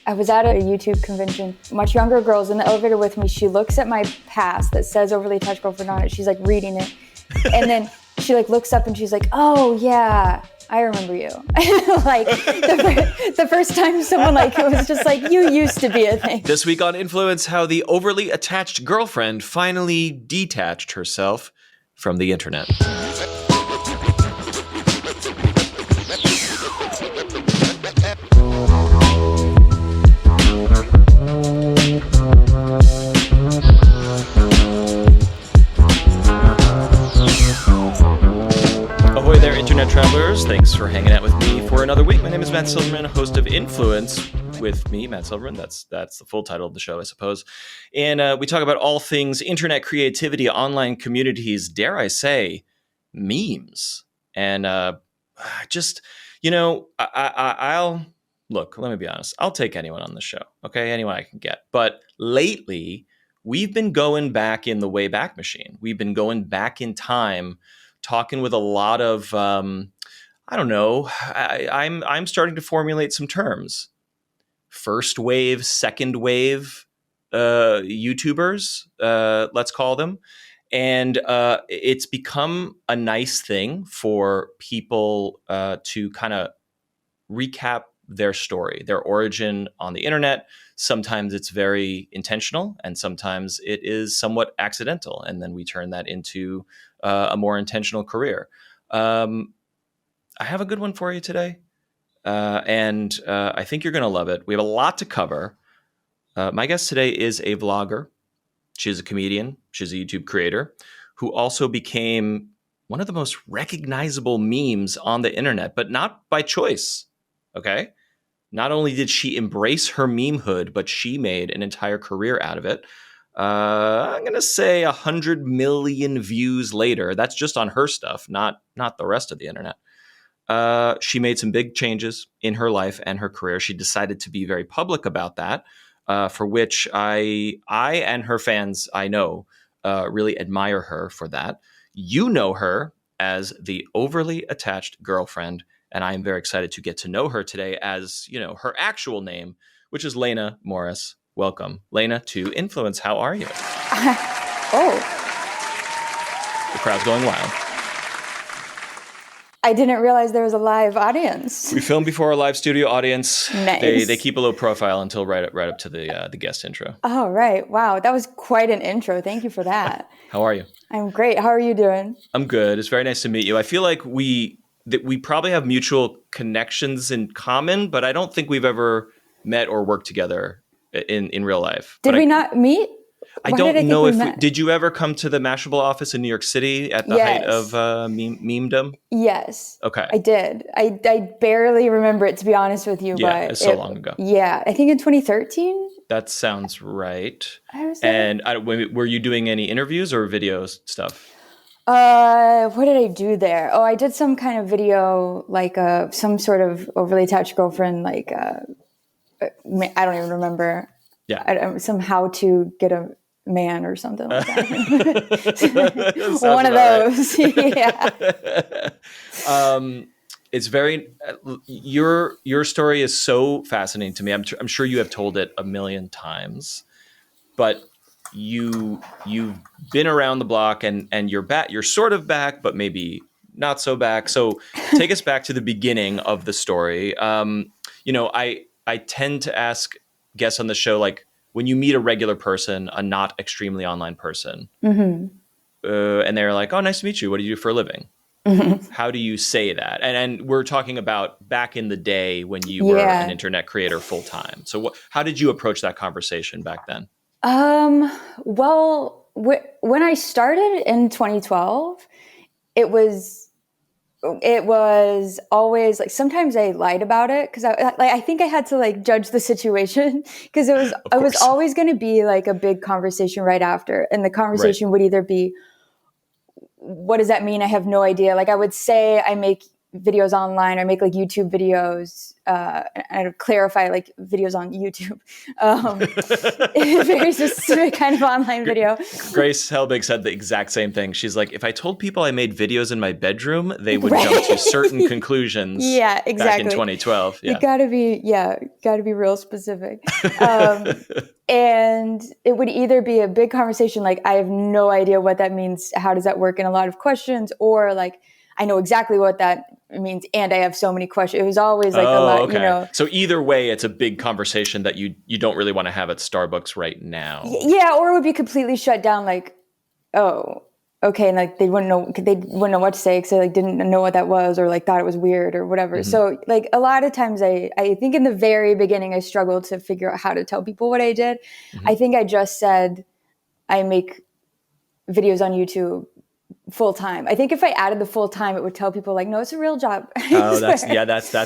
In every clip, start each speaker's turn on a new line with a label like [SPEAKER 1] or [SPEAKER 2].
[SPEAKER 1] I was at a YouTube convention. Much younger girl's in the elevator with me. She looks at my pass that says overly attached girlfriend on it. She's like reading it. And then she like looks up and she's like, oh yeah, I remember you. Like the first time someone like it was just like, you used to be a thing.
[SPEAKER 2] This week on Influence, how the overly attached girlfriend finally detached herself from the internet. Ahoy there, internet travelers. Thanks for hanging out with me for another week. My name is Matt Silverman, host of Influence with me, Matt Silverman. That's the full title of the show, I suppose. And we talk about all things internet creativity, online communities, dare I say, memes. And just, you know, I'll look, let me be honest. I'll take anyone on the show, okay? Anyone I can get. But lately, we've been going back in the Wayback Machine. We've been going back in time, talking with a lot of, I don't know, I'm starting to formulate some terms. First wave, second wave YouTubers, let's call them. And it's become a nice thing for people to kind of recap their story, their origin on the internet. Sometimes it's very intentional and sometimes it is somewhat accidental. And then we turn that into a more intentional career. I have a good one for you today. And I think you're going to love it. We have a lot to cover. My guest today is a vlogger. She's a comedian. She's a YouTube creator who also became one of the most recognizable memes on the internet, but not by choice. Okay. Not only did she embrace her memehood, but she made an entire career out of it. I'm going to say 100 million views later. That's just on her stuff, not the rest of the internet. She made some big changes in her life and her career. She decided to be very public about that, for which I and her fans, I know, really admire her for that. You know her as the overly attached girlfriend, and I am very excited to get to know her today as, you know, her actual name, which is Laina Morris. Welcome, Laina, to Influence. How are you?
[SPEAKER 1] Oh.
[SPEAKER 2] The crowd's going wild.
[SPEAKER 1] I didn't realize there was a live audience.
[SPEAKER 2] We film before a live studio audience.
[SPEAKER 1] Nice.
[SPEAKER 2] They keep a low profile until right up to the guest intro.
[SPEAKER 1] Oh, right. Wow. That was quite an intro. Thank you for that.
[SPEAKER 2] How are you?
[SPEAKER 1] I'm great. How are you doing?
[SPEAKER 2] I'm good. It's very nice to meet you. I feel like we probably have mutual connections in common, but I don't think we've ever met or worked together in real life.
[SPEAKER 1] Did we not meet?
[SPEAKER 2] I don't know if did you ever come to the Mashable office in New York City at the height of memedom?
[SPEAKER 1] Yes.
[SPEAKER 2] Okay.
[SPEAKER 1] I did. I barely remember it, to be honest with you.
[SPEAKER 2] Yeah,
[SPEAKER 1] but
[SPEAKER 2] it's so long ago.
[SPEAKER 1] Yeah, I think in 2013.
[SPEAKER 2] That sounds right.
[SPEAKER 1] And
[SPEAKER 2] were you doing any interviews or video stuff?
[SPEAKER 1] What did I do there? Oh, I did some kind of video, like some sort of overly attached girlfriend, like I don't even remember.
[SPEAKER 2] Yeah.
[SPEAKER 1] Some how to get a man or something like that. One of those.
[SPEAKER 2] Right. Yeah. It's very your story is so fascinating to me. I'm sure you have told it a million times, but you've been around the block and you're back. You're sort of back, but maybe not so back. So take us back to the beginning of the story. You know, I tend to ask guests on the show, like, when you meet a regular person, a not extremely online person, and they're like, oh, nice to meet you. What do you do for a living? Mm-hmm. How do you say that? And we're talking about back in the day when you were an internet creator full time. So how did you approach that conversation back then?
[SPEAKER 1] Well, when I started in 2012, it was always like, sometimes I lied about it because I think I had to like judge the situation because it was always going to be like a big conversation right after, and the conversation would either be, what does that mean? I have no idea. Like I would say I make videos online, or make like YouTube videos, and I'd clarify like videos on YouTube. Very specific kind of online video.
[SPEAKER 2] Grace Helbig said the exact same thing. She's like, if I told people I made videos in my bedroom, they would jump to certain conclusions.
[SPEAKER 1] Yeah, exactly.
[SPEAKER 2] Back in 2012. Yeah.
[SPEAKER 1] You gotta be real specific. And it would either be a big conversation, like I have no idea what that means, how does that work, and a lot of questions, or like I know exactly what that means and I have so many questions. It was always like a lot,
[SPEAKER 2] okay.
[SPEAKER 1] you know.
[SPEAKER 2] So either way, it's a big conversation that you don't really want to have at Starbucks right now.
[SPEAKER 1] Yeah, or it would be completely shut down, like, oh, okay, and like they wouldn't know what to say because they like didn't know what that was, or like thought it was weird or whatever. Mm-hmm. So like a lot of times I think in the very beginning I struggled to figure out how to tell people what I did. Mm-hmm. I think I just said I make videos on YouTube full time. I think if I added the full time, it would tell people like, no, it's a real job.
[SPEAKER 2] Oh, that's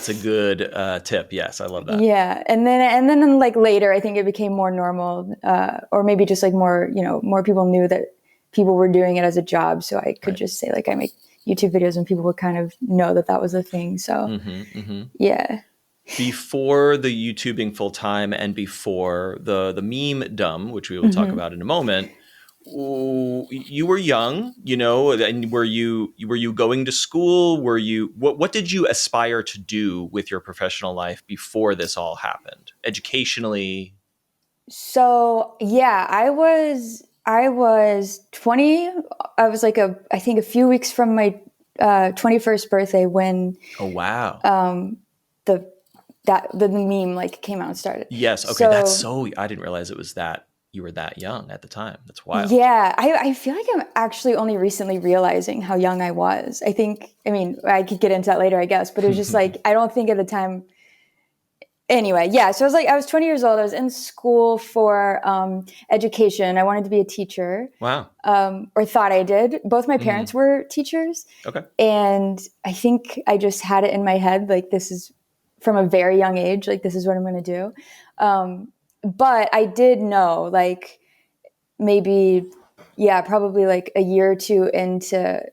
[SPEAKER 2] a good tip. Yes, I love that.
[SPEAKER 1] Yeah, and then like later, I think it became more normal, or maybe just like more, you know, more people knew that people were doing it as a job, so I could just say like I make YouTube videos, and people would kind of know that was a thing. So yeah.
[SPEAKER 2] Before the YouTubing full time and before the meme dumb, which we will talk about in a moment. You were young, you know, and were you going to school? Were you, what did you aspire to do with your professional life before this all happened, educationally?
[SPEAKER 1] So, yeah, I was 20. I was like I think a few weeks from my 21st birthday when
[SPEAKER 2] oh wow
[SPEAKER 1] the meme like came out and started.
[SPEAKER 2] Yes, okay, so I didn't realize it was that. You were that young at the time. That's wild.
[SPEAKER 1] Yeah, I feel like I'm actually only recently realizing how young I was. I mean, I could get into that later, I guess, but it was just like, I don't think at the time. Anyway, yeah, so I was 20 years old. I was in school for education. I wanted to be a teacher.
[SPEAKER 2] Wow.
[SPEAKER 1] Or thought I did. Both my parents were teachers.
[SPEAKER 2] Okay.
[SPEAKER 1] And I think I just had it in my head, like this is from a very young age, like this is what I'm going to do. But I did know, like, maybe, probably like a year or two into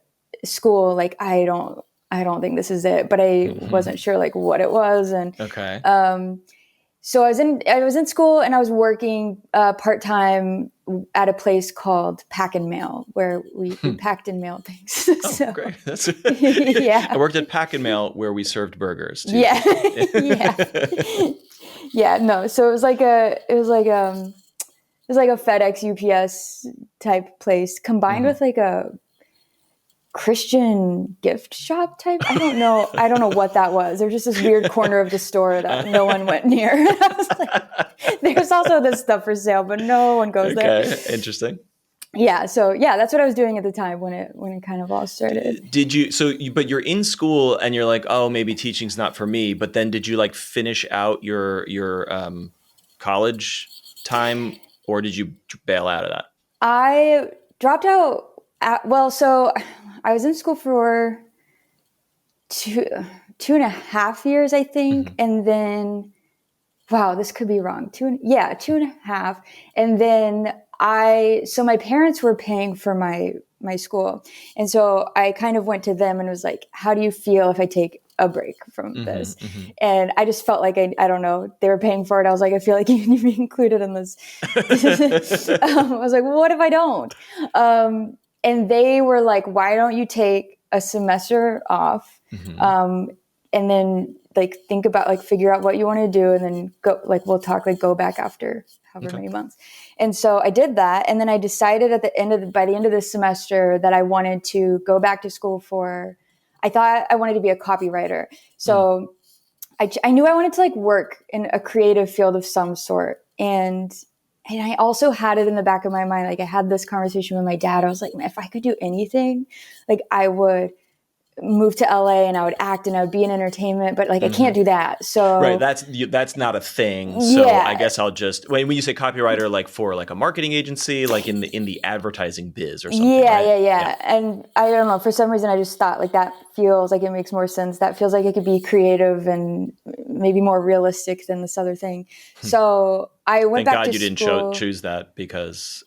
[SPEAKER 1] school, like, I don't think this is it, but I wasn't sure like what it was. And,
[SPEAKER 2] okay.
[SPEAKER 1] So I was in school and I was working, part-time at a place called Pack and Mail, where we packed and mailed things.
[SPEAKER 2] Oh, so, great. That's
[SPEAKER 1] yeah.
[SPEAKER 2] I worked at Pack and Mail where we served burgers too.
[SPEAKER 1] Yeah. Yeah. Yeah, no. So it was like a FedEx, UPS type place combined with like a Christian gift shop type. I don't know what that was. There was just this weird corner of the store that no one went near. I was like, there's also this stuff for sale, but no one goes there.
[SPEAKER 2] Okay, interesting.
[SPEAKER 1] Yeah, so yeah, that's what I was doing at the time when it kind of all started.
[SPEAKER 2] Did you? But you're in school and you're like, oh, maybe teaching's not for me. But then, did you like finish out your college time, or did you bail out of that?
[SPEAKER 1] I dropped out. So I was in school for two and a half years, I think, and then, wow, this could be wrong. 2.5, and then. So my parents were paying for my school. And so I kind of went to them and was like, how do you feel if I take a break from this? And I just felt like, I don't know, they were paying for it. I was like, I feel like you need to be included in this. I was like, well, what if I don't? And they were like, why don't you take a semester off? And then like think about like figure out what you want to do, and then go, like we'll talk, like go back after however many months. And so I did that, and then I decided by the end of this semester that I wanted to go back to school I thought I wanted to be a copywriter. So I knew I wanted to like work in a creative field of some sort, and I also had it in the back of my mind, like I had this conversation with my dad. I was like, if I could do anything, like I would move to LA and I would act and I would be in entertainment, but like I can't do that. So
[SPEAKER 2] right, that's not a thing. So yeah. I guess I'll just when you say copywriter, like for like a marketing agency, like in the advertising biz or something.
[SPEAKER 1] Yeah. And I don't know, for some reason I just thought like that feels like it makes more sense. That feels like it could be creative and maybe more realistic than this other thing. So I went back to school.
[SPEAKER 2] Thank God you didn't choose that, because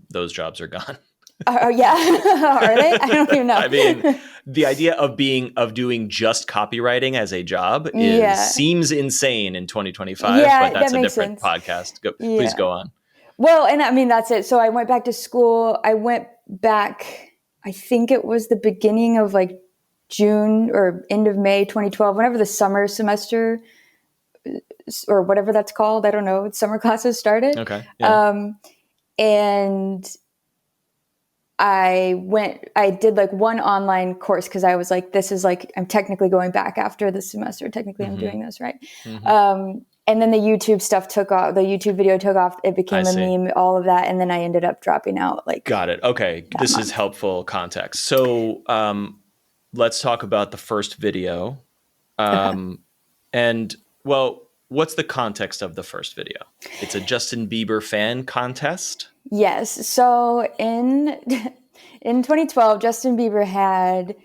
[SPEAKER 2] those jobs are gone.
[SPEAKER 1] Oh yeah, are they? I don't even know.
[SPEAKER 2] I mean, the idea of doing just copywriting as a job
[SPEAKER 1] Yeah.
[SPEAKER 2] seems insane in 2025,
[SPEAKER 1] Yeah,
[SPEAKER 2] but that's
[SPEAKER 1] that
[SPEAKER 2] a
[SPEAKER 1] makes
[SPEAKER 2] different
[SPEAKER 1] sense.
[SPEAKER 2] podcast. Please
[SPEAKER 1] Yeah.
[SPEAKER 2] go on.
[SPEAKER 1] Well, and I mean, that's it. So I went back to school. I went back, I think it was the beginning of like June or end of May 2012, whenever the summer semester or whatever that's called. I don't know. Summer classes started.
[SPEAKER 2] Okay. Yeah.
[SPEAKER 1] And I did like one online course because I was like, this is like, I'm technically going back after the semester. Technically, I'm doing this, right? And then the YouTube stuff took off. The YouTube video took off. It became a meme, all of that. And then I ended up dropping out. Like,
[SPEAKER 2] got it. Okay. This is helpful context. So let's talk about the first video. And, well, what's the context of the first video? It's a Justin Bieber fan contest?
[SPEAKER 1] Yes. So in 2012, Justin Bieber had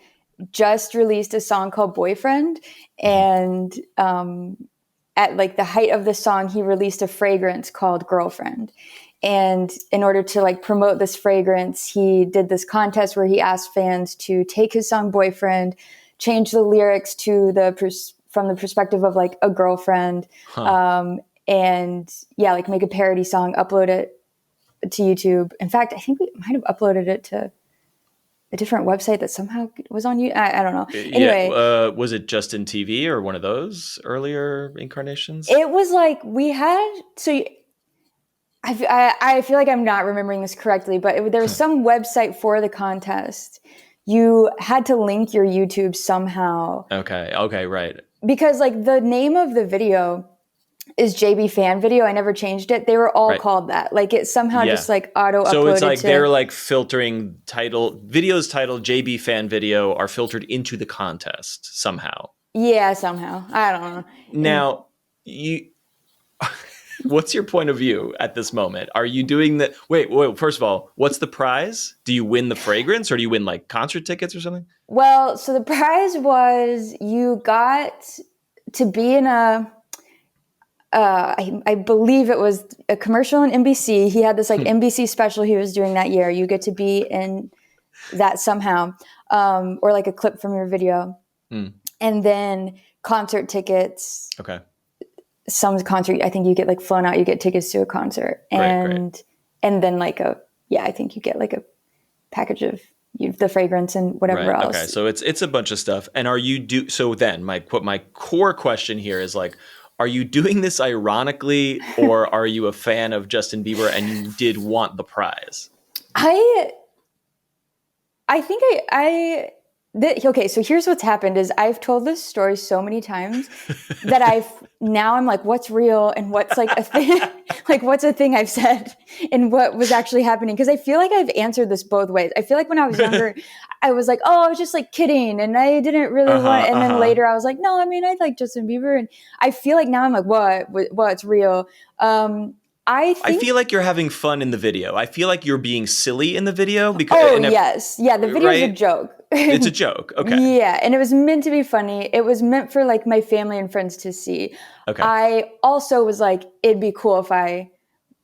[SPEAKER 1] just released a song called Boyfriend. And at like the height of the song, he released a fragrance called Girlfriend. And in order to like promote this fragrance, he did this contest where he asked fans to take his song Boyfriend, change the lyrics to from the perspective of like a girlfriend, and yeah, like make a parody song, upload it to YouTube. In fact, I think we might have uploaded it to a different website that somehow was on YouTube. I don't know. Anyway,
[SPEAKER 2] was it Justin TV or one of those earlier incarnations?
[SPEAKER 1] It was like we had I feel like I'm not remembering this correctly, but there was some website for the contest. You had to link your YouTube somehow.
[SPEAKER 2] Okay, right.
[SPEAKER 1] Because like the name of the video is JB Fan Video. I never changed it. They were all called that. Like it somehow just like auto uploaded.
[SPEAKER 2] So it's like they're like filtering videos titled JB Fan Video are filtered into the contest somehow.
[SPEAKER 1] Yeah, somehow. I don't know.
[SPEAKER 2] Now, what's your point of view at this moment? Are you doing that? Wait, first of all, what's the prize? Do you win the fragrance or do you win like concert tickets or something?
[SPEAKER 1] Well, so the prize was you got to be in I believe it was a commercial on NBC. He had this like NBC special he was doing that year. You get to be in that somehow, or like a clip from your video. And then concert tickets. Okay. Some concert, I think you get like flown out, you get tickets to a concert. And then like I think you get like a package of the fragrance and whatever else.
[SPEAKER 2] Okay, so it's a bunch of stuff. And so then my core question here is like, are you doing this ironically or are you a fan of Justin Bieber and you did want the prize?
[SPEAKER 1] I think okay, so here's what's happened is I've told this story so many times that now I'm like, what's real and what's like a thing, like what's a thing I've said and what was actually happening? Because I feel like I've answered this both ways. I feel like when I was younger, I was like, oh, I was just like kidding and I didn't really want it. And then later I was like, no, I mean, I like Justin Bieber. And I feel like now I'm like, what's real? I
[SPEAKER 2] feel like you're having fun in the video. I feel like you're being silly in the video because.
[SPEAKER 1] Yes, yeah. The video's a joke.
[SPEAKER 2] It's a joke. Okay.
[SPEAKER 1] Yeah, and it was meant to be funny. It was meant for like my family and friends to see. Okay. I also was like, it'd be cool if I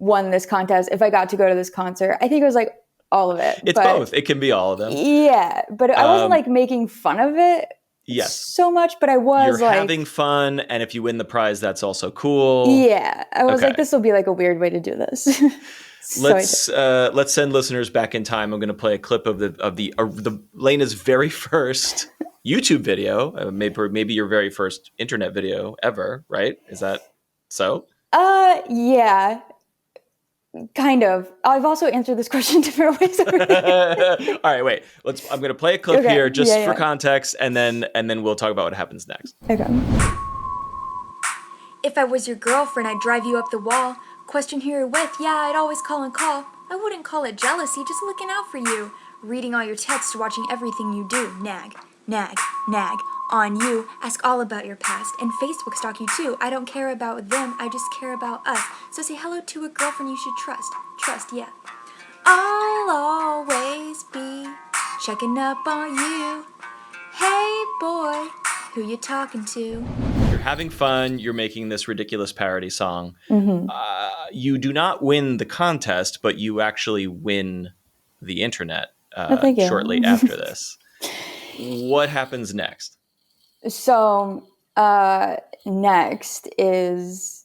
[SPEAKER 1] won this contest, if I got to go to this concert. I think it was like all of it.
[SPEAKER 2] It's both. It can be all of them.
[SPEAKER 1] Yeah, but I wasn't like making fun of it. Yes. So much, but I was
[SPEAKER 2] You're having fun, and if you win the prize, that's also cool.
[SPEAKER 1] Yeah, I was like, this will be like a weird way to do this.
[SPEAKER 2] Let's send listeners back in time. I'm going to play a clip of the Laina's very first YouTube video, maybe your very first internet video ever, right? Is that so?
[SPEAKER 1] Yeah. Kind of. I've also answered this question different ways already.
[SPEAKER 2] All right, wait. I'm going to play a clip here just for context, and then we'll talk about what happens next.
[SPEAKER 1] Okay.
[SPEAKER 3] If I was your girlfriend, I'd drive you up the wall. Question who you're with, yeah, I'd always call and call. I wouldn't call it jealousy, just looking out for you. Reading all your texts, watching everything you do. Nag, nag, nag. On you, ask all about your past, and Facebook stalk you too. I don't care about them, I just care about us. So say hello to a girlfriend you should trust. Trust, yeah. I'll always be checking up on you. Hey boy, who you talking to?
[SPEAKER 2] You're having fun, you're making this ridiculous parody song. You do not win the contest, but you actually win the internet
[SPEAKER 1] thank you.
[SPEAKER 2] shortly after this. What happens next?
[SPEAKER 1] So next is,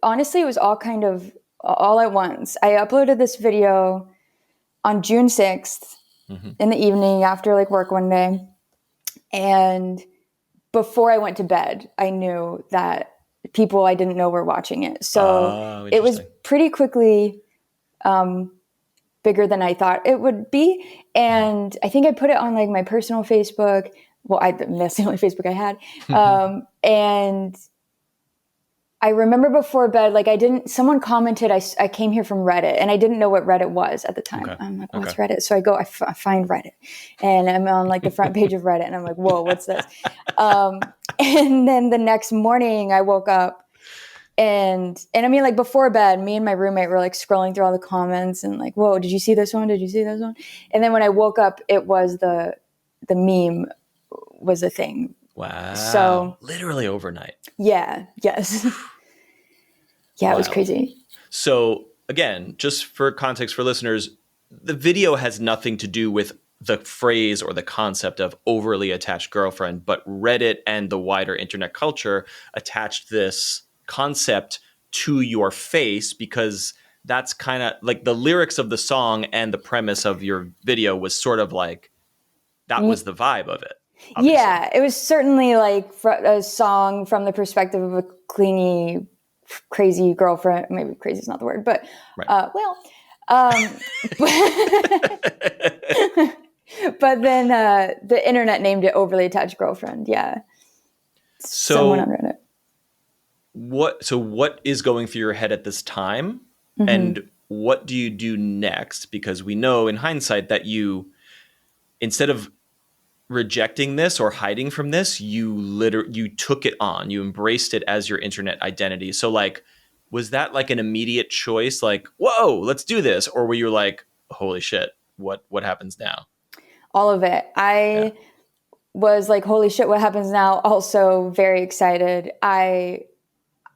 [SPEAKER 1] honestly, it was all kind of all at once. I uploaded this video on June 6th in the evening after like work one day. And before I went to bed, I knew that people I didn't know were watching it. So it was pretty quickly bigger than I thought it would be. And I think I put it on like my personal Facebook. Well, that's the only Facebook I had. And I remember before bed, like someone commented, I came here from Reddit, and I didn't know what Reddit was at the time. Okay. I'm like, what's Reddit? So I go, I find Reddit, and I'm on like the front page of Reddit, and I'm like, whoa, what's this? And then the next morning I woke up and I mean, like before bed, me and my roommate were like scrolling through all the comments and like, whoa, did you see this one? Did you see this one? And then when I woke up, it was the meme was a thing.
[SPEAKER 2] Wow.
[SPEAKER 1] So
[SPEAKER 2] literally overnight.
[SPEAKER 1] Yeah. Yes. Yeah, wow. It was crazy.
[SPEAKER 2] So again, just for context for listeners, the video has nothing to do with the phrase or the concept of overly attached girlfriend, but Reddit and the wider internet culture attached this concept to your face because that's kind of like the lyrics of the song and the premise of your video was sort of like, that was the vibe of it. Obviously. Yeah,
[SPEAKER 1] it was certainly like a song from the perspective of a clingy, crazy girlfriend. Maybe crazy is not the word, but right. But then the internet named it overly attached girlfriend. Yeah.
[SPEAKER 2] So
[SPEAKER 1] someone on Reddit.
[SPEAKER 2] What is going through your head at this time? Mm-hmm. And what do you do next? Because we know in hindsight that you, instead of rejecting this or hiding from this, you took it on, you embraced it as your internet identity. So like, was that like an immediate choice? Like, whoa, let's do this. Or were you like, holy shit, what happens now?
[SPEAKER 1] All of it. I was like, holy shit, what happens now? Also very excited. I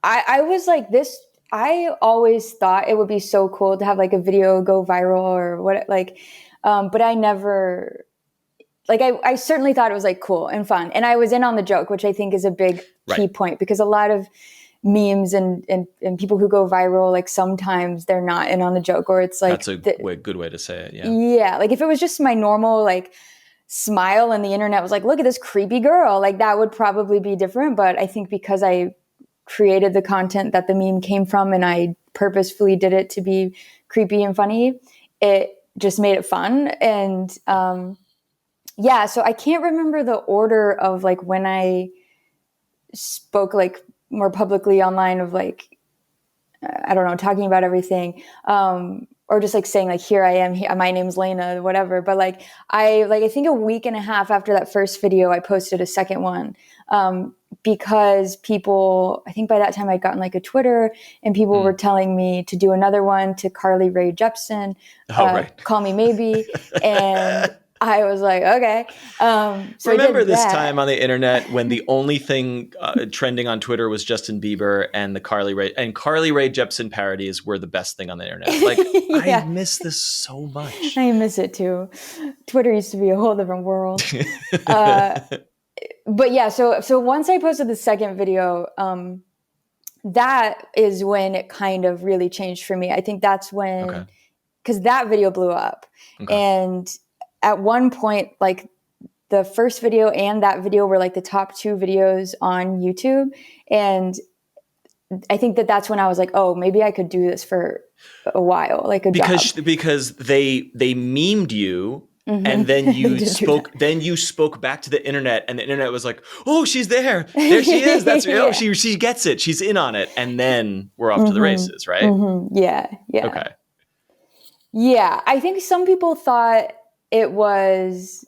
[SPEAKER 1] was like this, I always thought it would be so cool to have like a video go viral or what, like, but I never, like, I certainly thought it was like cool and fun. And I was in on the joke, which I think is a big key point, because a lot of memes and people who go viral, like sometimes they're not in on the joke, or it's like,
[SPEAKER 2] that's a good way to say it. Yeah.
[SPEAKER 1] Yeah. Like if it was just my normal, like smile and the internet was like, look at this creepy girl, like that would probably be different. But I think because I created the content that the meme came from and I purposefully did it to be creepy and funny, it just made it fun. And, so I can't remember the order of like when I spoke like more publicly online of like, I don't know, talking about everything, or just like saying like, here I am, my name's Laina, whatever. But like, I think a week and a half after that first video, I posted a second one, because people, I think by that time I'd gotten like a Twitter and people were telling me to do another one to Carly Rae Jepsen, Call Me Maybe. And I was like, okay. So
[SPEAKER 2] remember this time on the internet when the only thing trending on Twitter was Justin Bieber and the Carly Rae Jepsen parodies were the best thing on the internet. Like, I miss this so much.
[SPEAKER 1] I miss it too. Twitter used to be a whole different world. But yeah, so once I posted the second video, that is when it kind of really changed for me. I think that's when, because that video blew up. Okay. And at one point, like the first video and that video were like the top 2 videos on YouTube. And I think that's when I was like, oh, maybe I could do this for a while, like
[SPEAKER 2] because they memed you. Mm-hmm. And then you spoke back to the internet, and the internet was like, oh, she's there she is, that's she gets it, she's in on it, and then we're off to the races, right?
[SPEAKER 1] Yeah
[SPEAKER 2] okay.
[SPEAKER 1] Yeah, I think some people thought it was,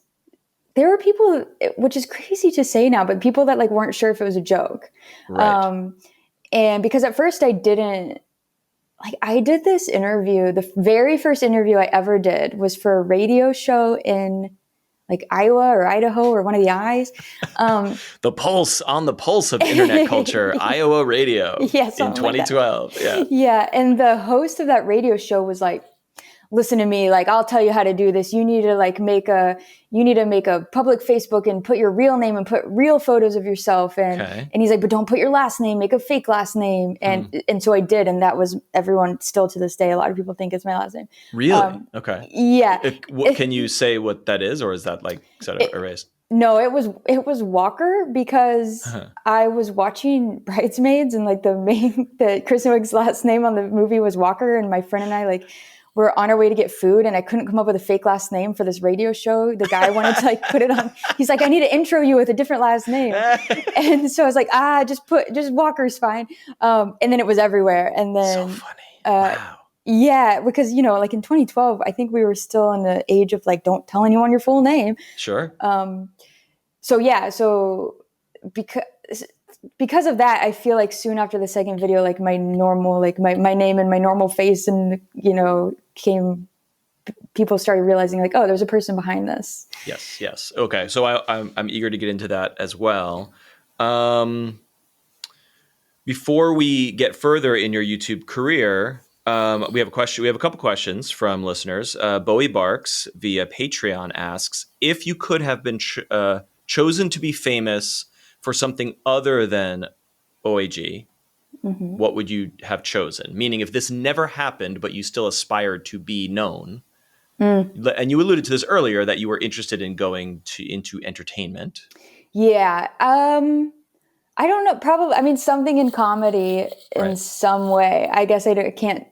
[SPEAKER 1] there were people, which is crazy to say now, but people that like weren't sure if it was a joke, right. And because at first I didn't, like, I did this interview. The very first interview I ever did was for a radio show in like Iowa or Idaho or one of the I's.
[SPEAKER 2] The pulse of internet culture, Iowa radio in 2012.
[SPEAKER 1] Like yeah. And the host of that radio show was like, listen to me, like I'll tell you how to do this. You need to make a public Facebook and put your real name and put real photos of yourself. And he's like, but don't put your last name, make a fake last name. And so I did. And that was everyone still to this day. A lot of people think it's my last name.
[SPEAKER 2] Really? Okay.
[SPEAKER 1] Yeah.
[SPEAKER 2] Can you say what that is, or is that like sort of erased?
[SPEAKER 1] No, it was Walker, because I was watching Bridesmaids and like the Kristen Wiig's last name on the movie was Walker, and my friend and I were on our way to get food, and I couldn't come up with a fake last name for this radio show. The guy wanted to put it on. He's like, I need to intro you with a different last name. And so I was like, just Walker's fine. And then it was everywhere. And then
[SPEAKER 2] so funny. Wow.
[SPEAKER 1] Yeah, because in 2012, I think we were still in the age of don't tell anyone your full name.
[SPEAKER 2] Sure.
[SPEAKER 1] So because of that, I feel like soon after the second video, my normal, my name and my normal face, and people started realizing oh, there's a person behind this.
[SPEAKER 2] Yes. Okay, so I'm eager to get into that as well. Before we get further in your YouTube career, we have a question. We have a couple questions from listeners. Bowie Barks via Patreon asks, if you could have been chosen to be famous for something other than OAG, what would you have chosen? Meaning, if this never happened, but you still aspired to be known, and you alluded to this earlier, that you were interested in going into entertainment. Yeah.
[SPEAKER 1] I don't know. Probably, something in comedy in some way. I guess I can't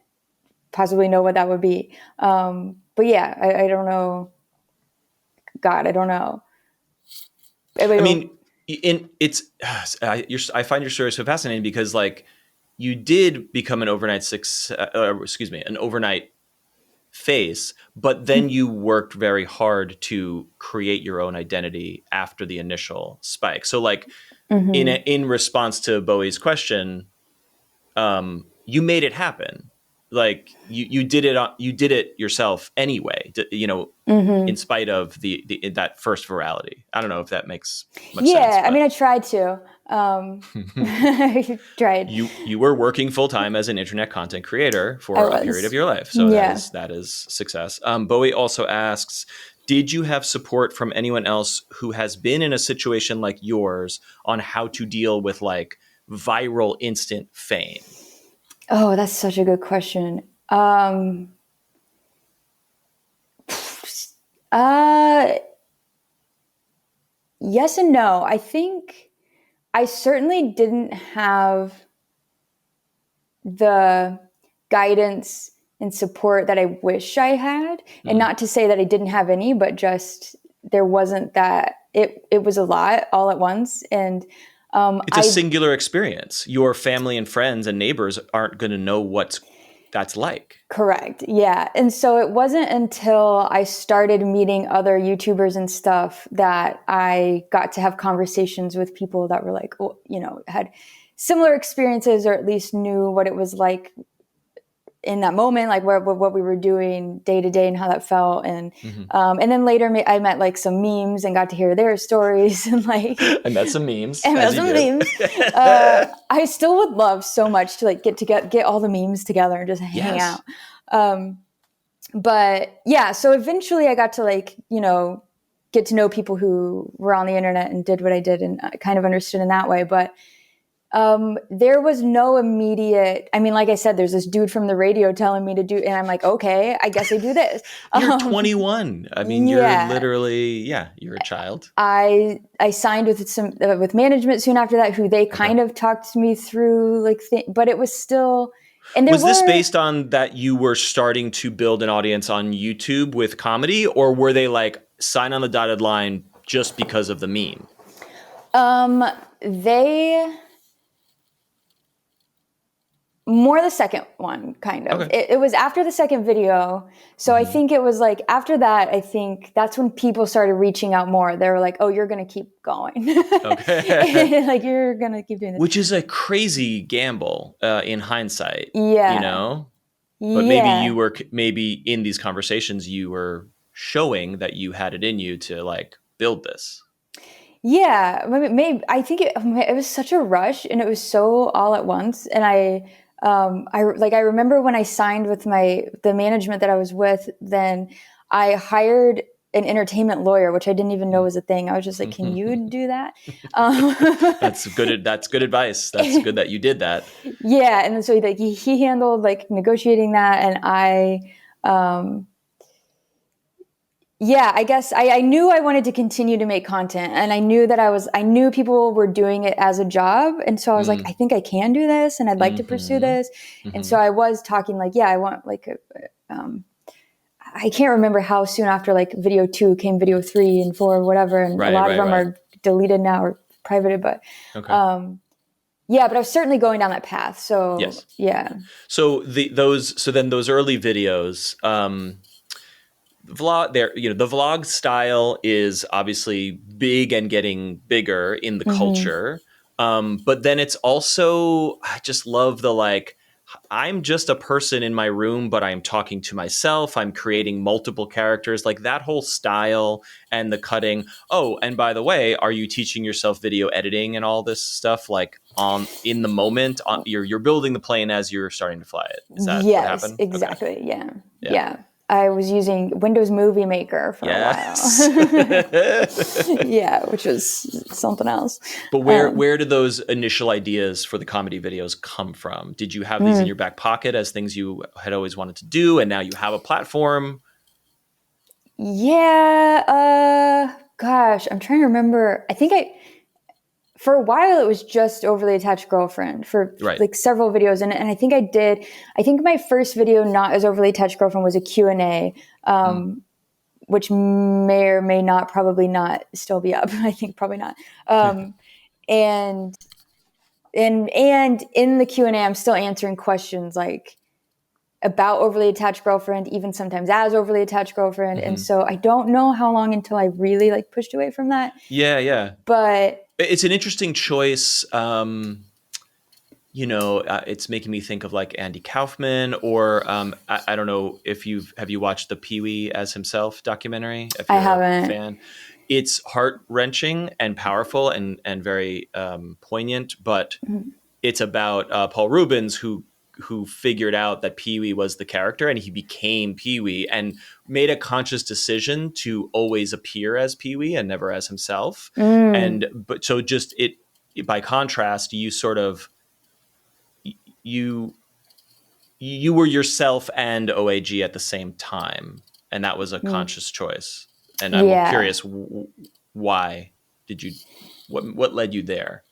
[SPEAKER 1] possibly know what that would be. But yeah, I don't know. God, I don't know.
[SPEAKER 2] I find your story so fascinating because you did become an overnight an overnight face, but then you worked very hard to create your own identity after the initial spike. So in response to Bowie's question, you made it happen. You did it yourself anyway, in spite of that first virality. I don't know if that makes much sense.
[SPEAKER 1] Yeah, I tried to. I tried.
[SPEAKER 2] You were working full time as an internet content creator for a period of your life, so that is success. Bowie also asks, did you have support from anyone else who has been in a situation like yours on how to deal with viral instant fame?
[SPEAKER 1] Oh, that's such a good question. Yes and no. I think I certainly didn't have the guidance and support that I wish I had. And not to say that I didn't have any, but just there wasn't that. It was a lot all at once. And
[SPEAKER 2] it's a singular experience. Your family and friends and neighbors aren't going to know what that's like.
[SPEAKER 1] Correct. Yeah. And so it wasn't until I started meeting other YouTubers and stuff that I got to have conversations with people that were had similar experiences, or at least knew what it was like in that moment, what we were doing day to day and how that felt. And and then later I met some memes and got to hear their stories and
[SPEAKER 2] I met some memes.
[SPEAKER 1] I still would love so much to get all the memes together and just hang out. But yeah, so eventually I got to get to know people who were on the internet and did what I did, and I kind of understood in that way. But there was no immediate, like I said, there's this dude from the radio telling me to do, and I'm like, okay, I guess I do this.
[SPEAKER 2] You're 21. You're literally, you're a child.
[SPEAKER 1] I signed with management soon after that, who they kind of talked me through but it was still, and
[SPEAKER 2] was this based on that you were starting to build an audience on YouTube with comedy, or were they sign on the dotted line just because of the meme?
[SPEAKER 1] More the second one, kind of. Okay. It was after the second video. So I think it was after that, I think that's when people started reaching out more. They were like, oh, you're going to keep going. Okay. You're going to keep doing this.
[SPEAKER 2] Which is a crazy gamble in hindsight.
[SPEAKER 1] Yeah.
[SPEAKER 2] But maybe in these conversations, you were showing that you had it in you to build this.
[SPEAKER 1] Yeah. Maybe I think it was such a rush, and it was so all at once. And I remember when I signed with the management that I was with, then I hired an entertainment lawyer, which I didn't even know was a thing. I was just like, can you do that?
[SPEAKER 2] That's good advice. That's good that you did that.
[SPEAKER 1] Yeah. And so like he handled like negotiating that. And I guess I knew I wanted to continue to make content, and I knew that I knew people were doing it as a job. And so I was like, I think I can do this, and I'd like to pursue this. And so I was talking like, I want like I can't remember how soon after like video 2 came video 3 and 4 or whatever. And a lot of them are deleted now or privated, but but I was certainly going down that path. So
[SPEAKER 2] yes.
[SPEAKER 1] Yeah.
[SPEAKER 2] So those early videos, the vlog style is obviously big and getting bigger in the culture. But then it's also, I just love the like, I'm just a person in my room, but I'm talking to myself. I'm creating multiple characters, like that whole style and the cutting. Oh, and by the way, are you teaching yourself video editing and all this stuff like in the moment? You're building the plane as you're starting to fly it. Is that what happened?
[SPEAKER 1] Exactly. Okay. Yeah. I was using Windows Movie Maker for a while. Yeah, which was something else.
[SPEAKER 2] But where did those initial ideas for the comedy videos come from? Did you have these in your back pocket as things you had always wanted to do, and now you have a platform?
[SPEAKER 1] Yeah. Gosh, I'm trying to remember. For a while, it was just Overly Attached Girlfriend for like several videos. And I think I think my first video, not as Overly Attached Girlfriend, was a Q&A, which may or may not, probably not still be up. I think probably not. And in the Q&A, I'm still answering questions like about Overly Attached Girlfriend, even sometimes as Overly Attached Girlfriend. And so I don't know how long until I really like pushed away from that.
[SPEAKER 2] Yeah.
[SPEAKER 1] But
[SPEAKER 2] it's an interesting choice. It's making me think of like Andy Kaufman, or I don't know if have you watched the Pee-wee as himself documentary? If you're
[SPEAKER 1] I haven't.
[SPEAKER 2] A fan. It's heart-wrenching and powerful and very poignant, but it's about Paul Rubens who figured out that Pee-wee was the character, and he became Pee-wee and made a conscious decision to always appear as Pee-wee and never as himself. But so just by contrast, you sort of, you were yourself and OAG at the same time. And that was a conscious choice. And I'm curious, why did you, what led you there?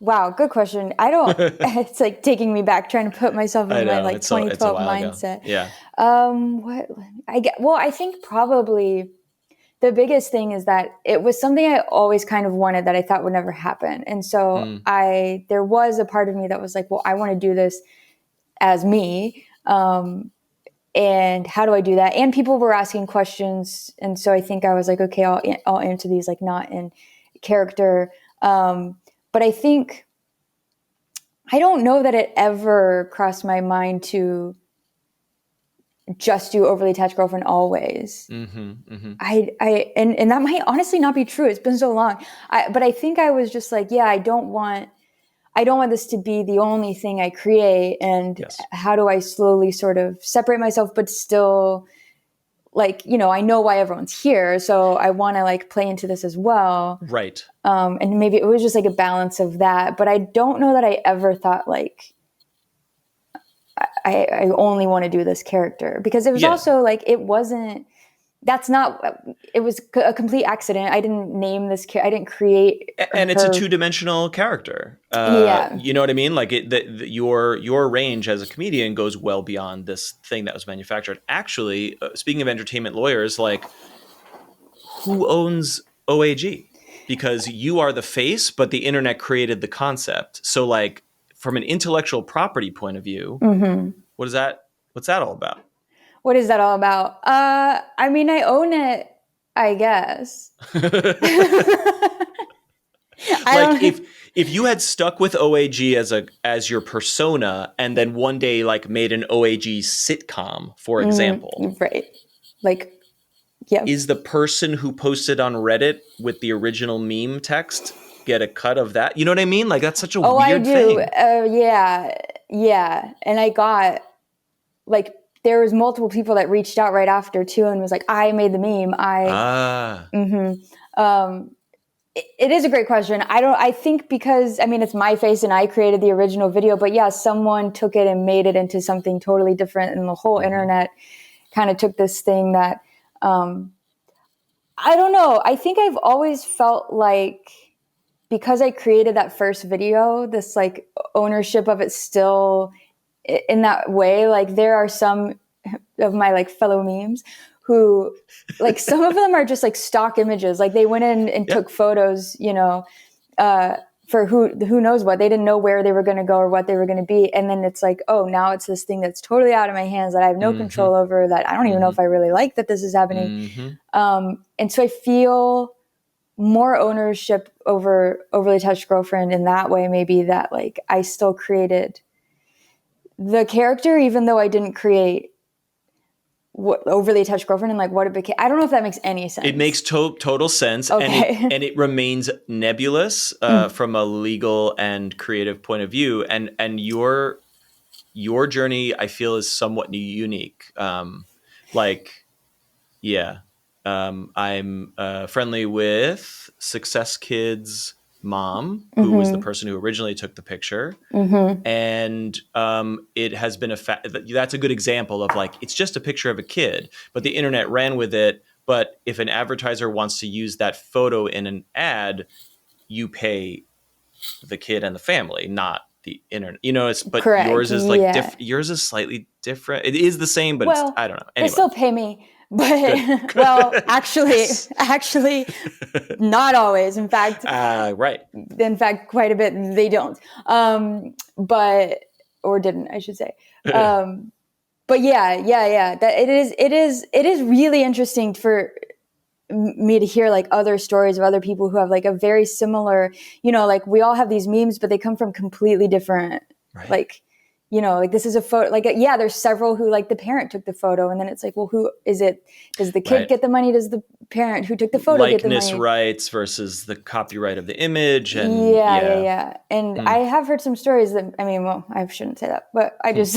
[SPEAKER 1] Wow, good question. It's like taking me back, trying to put myself in my like 2012 mindset.
[SPEAKER 2] Yeah.
[SPEAKER 1] I think probably the biggest thing is that it was something I always kind of wanted that I thought would never happen. And so there was a part of me that was like, well, I want to do this as me. And how do I do that? And people were asking questions. And so I think I was like, okay, I'll answer these like not in character. But I think, I don't know that it ever crossed my mind to just do Overly Attached Girlfriend always. And that might honestly not be true. It's been so long. But I think I was just like, I don't want this to be the only thing I create. And how do I slowly sort of separate myself, but still like, I know why everyone's here. So I want to like play into this as well.
[SPEAKER 2] Right.
[SPEAKER 1] And maybe it was just like a balance of that, but I don't know that I ever thought like, I only want to do this character, because it was also like, it was a complete accident. I didn't name this character. I didn't create
[SPEAKER 2] and it's a two-dimensional character. You know what I mean? Like your range as a comedian goes well beyond this thing that was manufactured. Actually, speaking of entertainment lawyers, like who owns OAG? Because you are the face, but the internet created the concept. So like from an intellectual property point of view, what's that all about?
[SPEAKER 1] What is that all about? I mean, I own it, I guess.
[SPEAKER 2] If you had stuck with OAG as your persona, and then one day like made an OAG sitcom, for example,
[SPEAKER 1] right? Like, yeah,
[SPEAKER 2] is the person who posted on Reddit with the original meme text get a cut of that? You know what I mean? Like, that's such a
[SPEAKER 1] Oh, I
[SPEAKER 2] weird
[SPEAKER 1] do.
[SPEAKER 2] thing.
[SPEAKER 1] Yeah. And I got, like, there was multiple people that reached out right after too and was like, I made the meme. It is a great question. I think because, I mean, it's my face and I created the original video, but yeah, someone took it and made it into something totally different. And the whole internet kind of took this thing that, I don't know. I think I've always felt like, because I created that first video, this like ownership of it still in that way. Like, there are some of my like fellow memes who, like, some of them are just like stock images. Like, they went in and took photos, for who knows what. They didn't know where they were going to go or what they were going to be. And then it's like, oh, now it's this thing that's totally out of my hands that I have no control over, that I don't even know if I really like that this is happening. And so I feel more ownership over Overly Touched Girlfriend in that way, maybe, that like I still created the character, even though I didn't create what Overly Attached Girlfriend and like what it became. I don't know if that makes any sense.
[SPEAKER 2] It makes total sense.
[SPEAKER 1] Okay.
[SPEAKER 2] And it remains nebulous from a legal and creative point of view. And your journey, I feel, is somewhat unique. I'm friendly with Success Kid's mom, who was the person who originally took the picture. And it has been that's a good example of, like, it's just a picture of a kid, but the internet ran with it. But if an advertiser wants to use that photo in an ad, you pay the kid and the family, not the internet. But
[SPEAKER 1] Correct.
[SPEAKER 2] yours is like yours is slightly different. It is the same, but it's, I don't know. Anyway.
[SPEAKER 1] They still pay me. But well, actually, not always. In fact,
[SPEAKER 2] right.
[SPEAKER 1] In fact, quite a bit they don't. Or didn't, I should say. But yeah. That it is really interesting for me to hear like other stories of other people who have like a very similar, like, we all have these memes, but they come from completely different, like, like, this is a photo, like, there's several who, like, the parent took the photo, and then it's like, well, who is it? Does the kid get the money? Does the parent who took the photo get the money?
[SPEAKER 2] Likeness rights versus the copyright of the image. And
[SPEAKER 1] yeah. And I have heard some stories that, I mean, well, I shouldn't say that, but I just,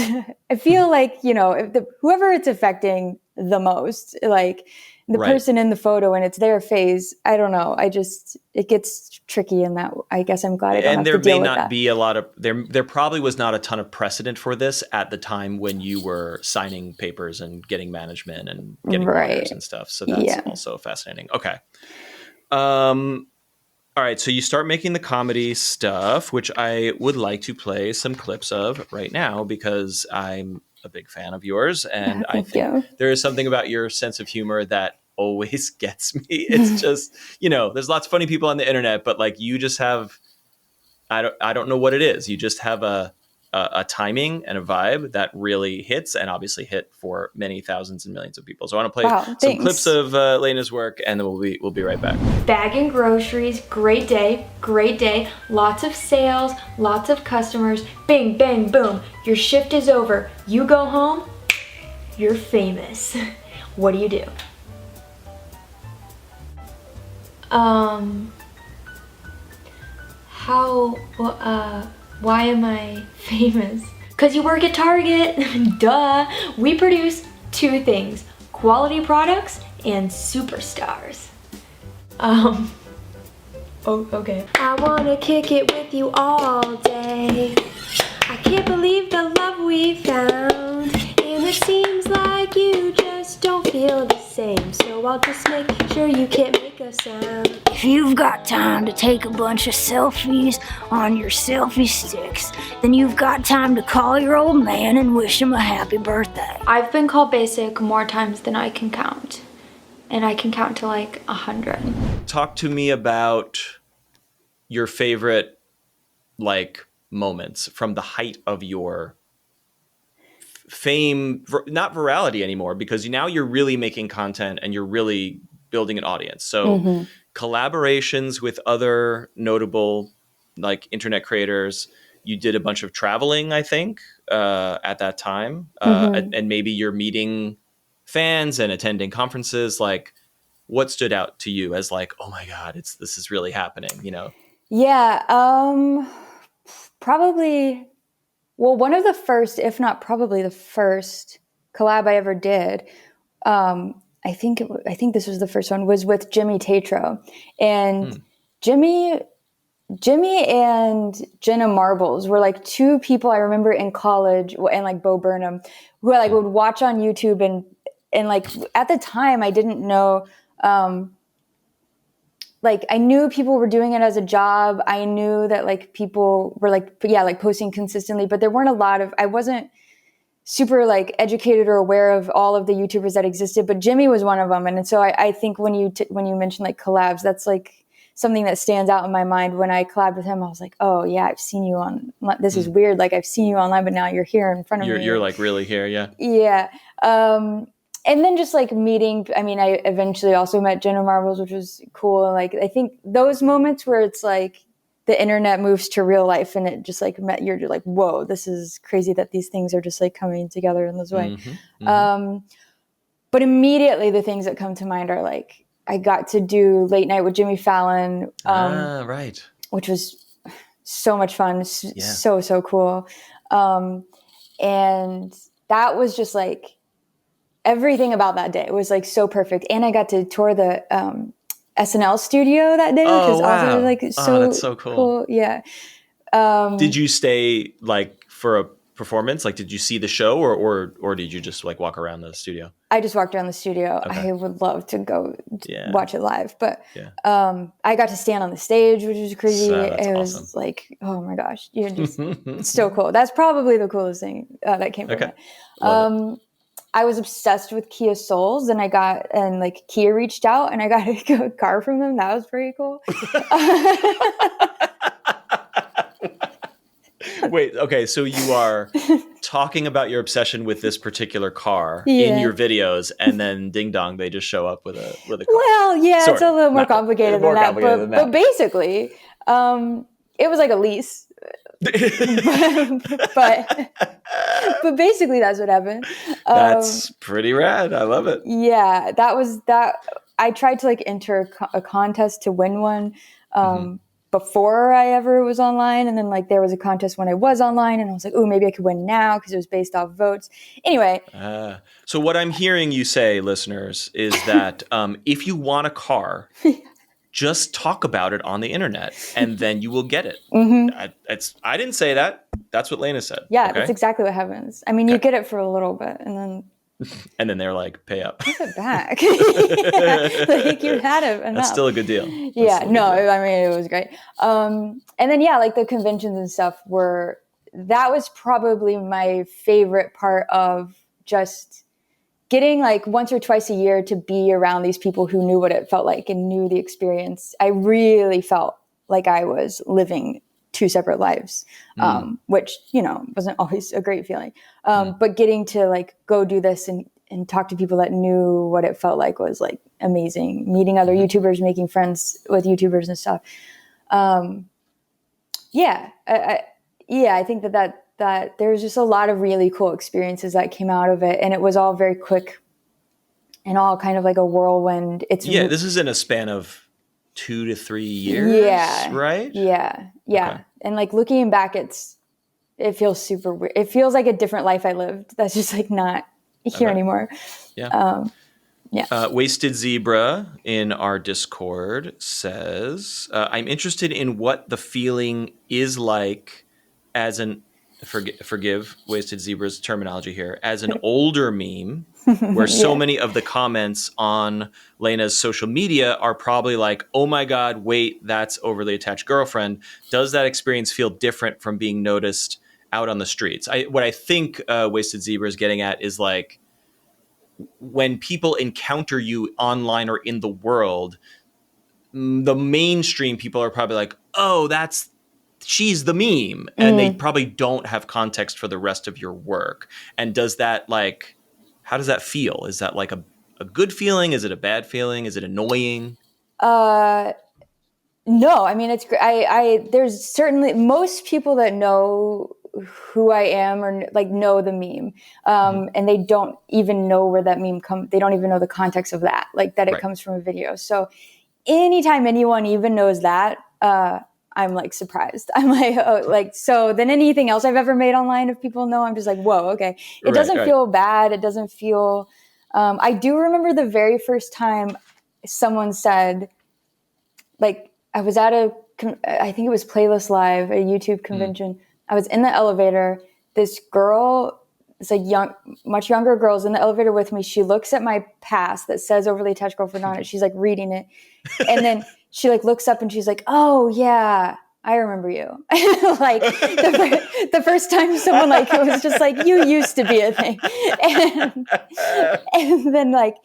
[SPEAKER 1] I feel like, if whoever it's affecting the most, like, the person in the photo and it's their face, I don't know. It gets tricky in that. I guess I'm glad I don't have to deal with that. And there may not be
[SPEAKER 2] a lot of, there probably was not a ton of precedent for this at the time when you were signing papers and getting management and getting lawyers and stuff. So that's also fascinating. Okay. All right. So you start making the comedy stuff, which I would like to play some clips of right now, because I'm a big fan of yours. And I think there is something about your sense of humor that always gets me. It's just, there's lots of funny people on the internet, but like, you just have, I don't know what it is. You just have a timing and a vibe that really hits, and obviously hit for many thousands and millions of people. So I want to play some clips of Laina's work, and then we'll be right back.
[SPEAKER 3] Bagging groceries, great day, lots of sales, lots of customers, bing, bang, boom, your shift is over, you go home, you're famous. What do you do? Why am I famous? 'Cause you work at Target, duh. We produce two things: quality products and superstars. Okay. I wanna kick it with you all day. I can't believe the love we found, and it seems like you just don't feel the same. So I'll just make sure you can't make a sound.
[SPEAKER 4] If you've got time to take a bunch of selfies on your selfie sticks, then you've got time to call your old man and wish him a happy birthday.
[SPEAKER 3] I've been called basic more times than I can count. And I can count to like 100.
[SPEAKER 2] Talk to me about your favorite, like, moments from the height of your fame, not virality anymore, because now you're really making content and you're really building an audience. So collaborations with other notable, like, internet creators. You did a bunch of traveling, I think, at that time. And maybe you're meeting fans and attending conferences. Like, what stood out to you as like, oh my God, this is really happening,
[SPEAKER 1] Yeah, probably, well, one of the first, if not probably the first collab I ever did, I think this was the first one, was with Jimmy Tatro. And Jimmy and Jenna Marbles were like two people I remember in college, and like Bo Burnham, who I like would watch on YouTube, and like at the time I didn't know, like I knew people were doing it as a job. I knew that like people were like, yeah, like posting consistently, but there weren't a lot of, I wasn't super like educated or aware of all of the YouTubers that existed, but Jimmy was one of them. And so I think when you mentioned like collabs, that's like something that stands out in my mind. When I collabed with him, I was like, oh yeah, I've seen you on, this is weird. Like I've seen you online, but now you're here in front of me.
[SPEAKER 2] You're like really here. Yeah.
[SPEAKER 1] Yeah. And then just like meeting, I mean, I eventually also met Jenna Marbles, which was cool. And like, I think those moments where it's like the internet moves to real life and it just like you're just like, whoa, this is crazy that these things are just like coming together in this way. But immediately the things that come to mind are like, I got to do Late Night with Jimmy Fallon,
[SPEAKER 2] right,
[SPEAKER 1] which was so much fun. So cool. And that was just like, everything about that day was like so perfect. And I got to tour the SNL studio that day, which is also like
[SPEAKER 2] that's so cool.
[SPEAKER 1] Yeah.
[SPEAKER 2] Did you stay like for a performance? Like, did you see the show or did you just like walk around the studio?
[SPEAKER 1] I just walked around the studio.
[SPEAKER 2] Okay.
[SPEAKER 1] I would love to go watch it live, but I got to stand on the stage, which was crazy. It was awesome. Like, oh my gosh, you're just it's so cool. That's probably the coolest thing that came from it. I was obsessed with Kia Souls, and like Kia reached out and I got a car from them. That was pretty cool.
[SPEAKER 2] Wait, okay, so you are talking about your obsession with this particular car in your videos, and then ding dong, they just show up with a car.
[SPEAKER 1] Well, yeah, it's a little more complicated than that. But basically, it was like a lease. but basically that's what happened.
[SPEAKER 2] That's pretty rad. I love it.
[SPEAKER 1] Yeah, that was that. I tried to like enter a contest to win one before I ever was online, and then like there was a contest when I was online, and I was like, oh, maybe I could win now because it was based off votes. Anyway,
[SPEAKER 2] so what I'm hearing you say, listeners, is that if you want a car, just talk about it on the internet, and then you will get it. I didn't say that. That's what Laina said.
[SPEAKER 1] Yeah, that's exactly what happens. I mean, you get it for a little bit, and then
[SPEAKER 2] they're like, pay up.
[SPEAKER 1] Give it back. Like you had it enough.
[SPEAKER 2] That's still a good deal.
[SPEAKER 1] I mean, it was great. And then like the conventions and stuff that was probably my favorite part of just getting like once or twice a year to be around these people who knew what it felt like and knew the experience. I really felt like I was living two separate lives, which, wasn't always a great feeling. But getting to like go do this and talk to people that knew what it felt like was like amazing. Meeting other YouTubers, making friends with YouTubers and stuff. I think that there's just a lot of really cool experiences that came out of it. And it was all very quick and all kind of like a whirlwind.
[SPEAKER 2] This is in a span of 2 to 3 years, right?
[SPEAKER 1] Yeah. Okay. And like looking back, it feels super weird. It feels like a different life I lived. That's just like not here anymore.
[SPEAKER 2] Yeah. Wasted Zebra in our Discord says, I'm interested in what the feeling is like as forgive Wasted Zebra's terminology here, as an older meme where so many of the comments on Laina's social media are probably like, oh my God, wait, that's overly attached girlfriend. Does that experience feel different from being noticed out on the streets? What I think Wasted Zebra is getting at is like, when people encounter you online or in the world, the mainstream people are probably like, oh, she's the meme. And they probably don't have context for the rest of your work. And does that like, how does that feel? Is that like a good feeling? Is it a bad feeling? Is it annoying?
[SPEAKER 1] No, I mean, it's great. There's certainly most people that know who I am or like know the meme. And they don't even know where that meme comes. They don't even know the context of that, like that it comes from a video. So anytime anyone even knows that, I'm like surprised. I'm like, oh, like, so then anything else I've ever made online, if people know, I'm just like, whoa, okay. It doesn't feel bad. It doesn't feel, I do remember the very first time someone said, like, I was at I think it was Playlist Live, a YouTube convention. I was in the elevator. This girl, it's like much younger girl's in the elevator with me. She looks at my pass that says overly attached girlfriend on it. She's like reading it. And then she like looks up and she's like, oh yeah, I remember you. Like the first time someone like, it was just like, you used to be a thing. And then like,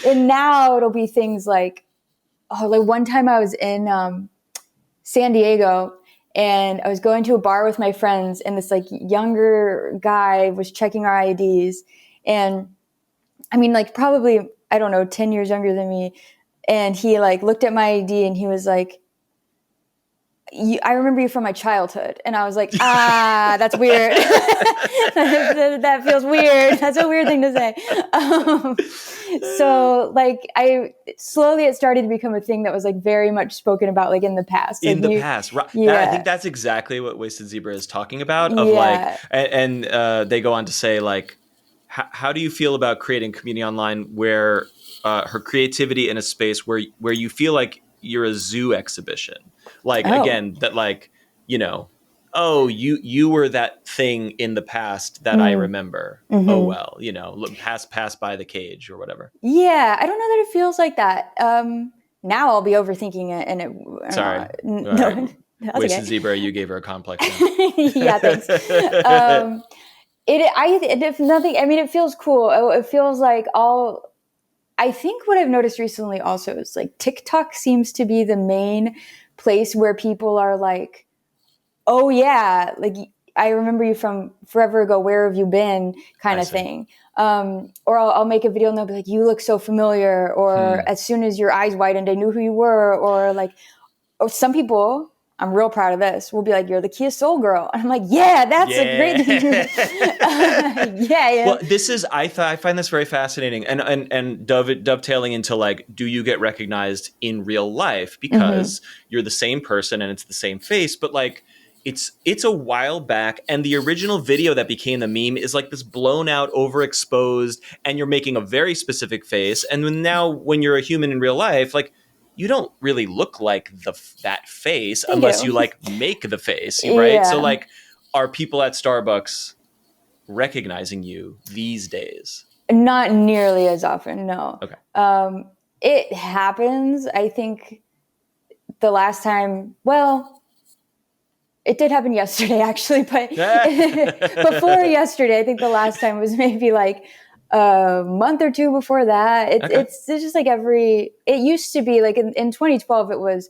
[SPEAKER 1] and now it'll be things like, oh, like one time I was in San Diego and I was going to a bar with my friends and this like younger guy was checking our IDs. And I mean, like probably, I don't know, 10 years younger than me. And he like looked at my ID and he was like, I remember you from my childhood. And I was like, that's weird. That feels weird. That's a weird thing to say. So like it started to become a thing that was like very much spoken about like in the past. Like,
[SPEAKER 2] Right.
[SPEAKER 1] Yeah.
[SPEAKER 2] I think that's exactly what Wasted Zebra is talking about. Of like, and they go on to say like, how do you feel about creating community online where her creativity in a space where you feel like you're a zoo exhibition? Like, again, that like, you know, oh, you were that thing in the past that I remember. Mm-hmm. Oh, well, you know, pass by the cage or whatever.
[SPEAKER 1] Yeah, I don't know that it feels like that. Now I'll be overthinking it. And it.
[SPEAKER 2] Sorry.
[SPEAKER 1] No,
[SPEAKER 2] Wasted
[SPEAKER 1] okay.
[SPEAKER 2] Zebra, you gave her a complex.
[SPEAKER 1] Yeah, thanks. If nothing, I mean, it feels cool. It feels like I think what I've noticed recently also is like TikTok seems to be the main place where people are like, oh yeah, like I remember you from forever ago, where have you been kind of thing. Or I'll make a video and they'll be like, you look so familiar, or as soon as your eyes widened, I knew who you were, or like, or some people, I'm real proud of this, will be like, you're the Kia Soul girl. And I'm like, yeah, that's a great thing. Yeah.
[SPEAKER 2] Well, this is, I find this very fascinating and dovetailing into like, do you get recognized in real life? Because you're the same person and it's the same face, but like, it's a while back, and the original video that became the meme is like this blown out, overexposed, and you're making a very specific face. And now when you're a human in real life, like, you don't really look like that face unless you like make the face, right? Yeah. So like, are people at Starbucks recognizing you these days?
[SPEAKER 1] Not nearly as often, no.
[SPEAKER 2] Okay.
[SPEAKER 1] It happens. I think the last time, well, it did happen yesterday actually, but before yesterday, I think the last time was maybe like a month or two before that. It's just like it used to be like in 2012, it was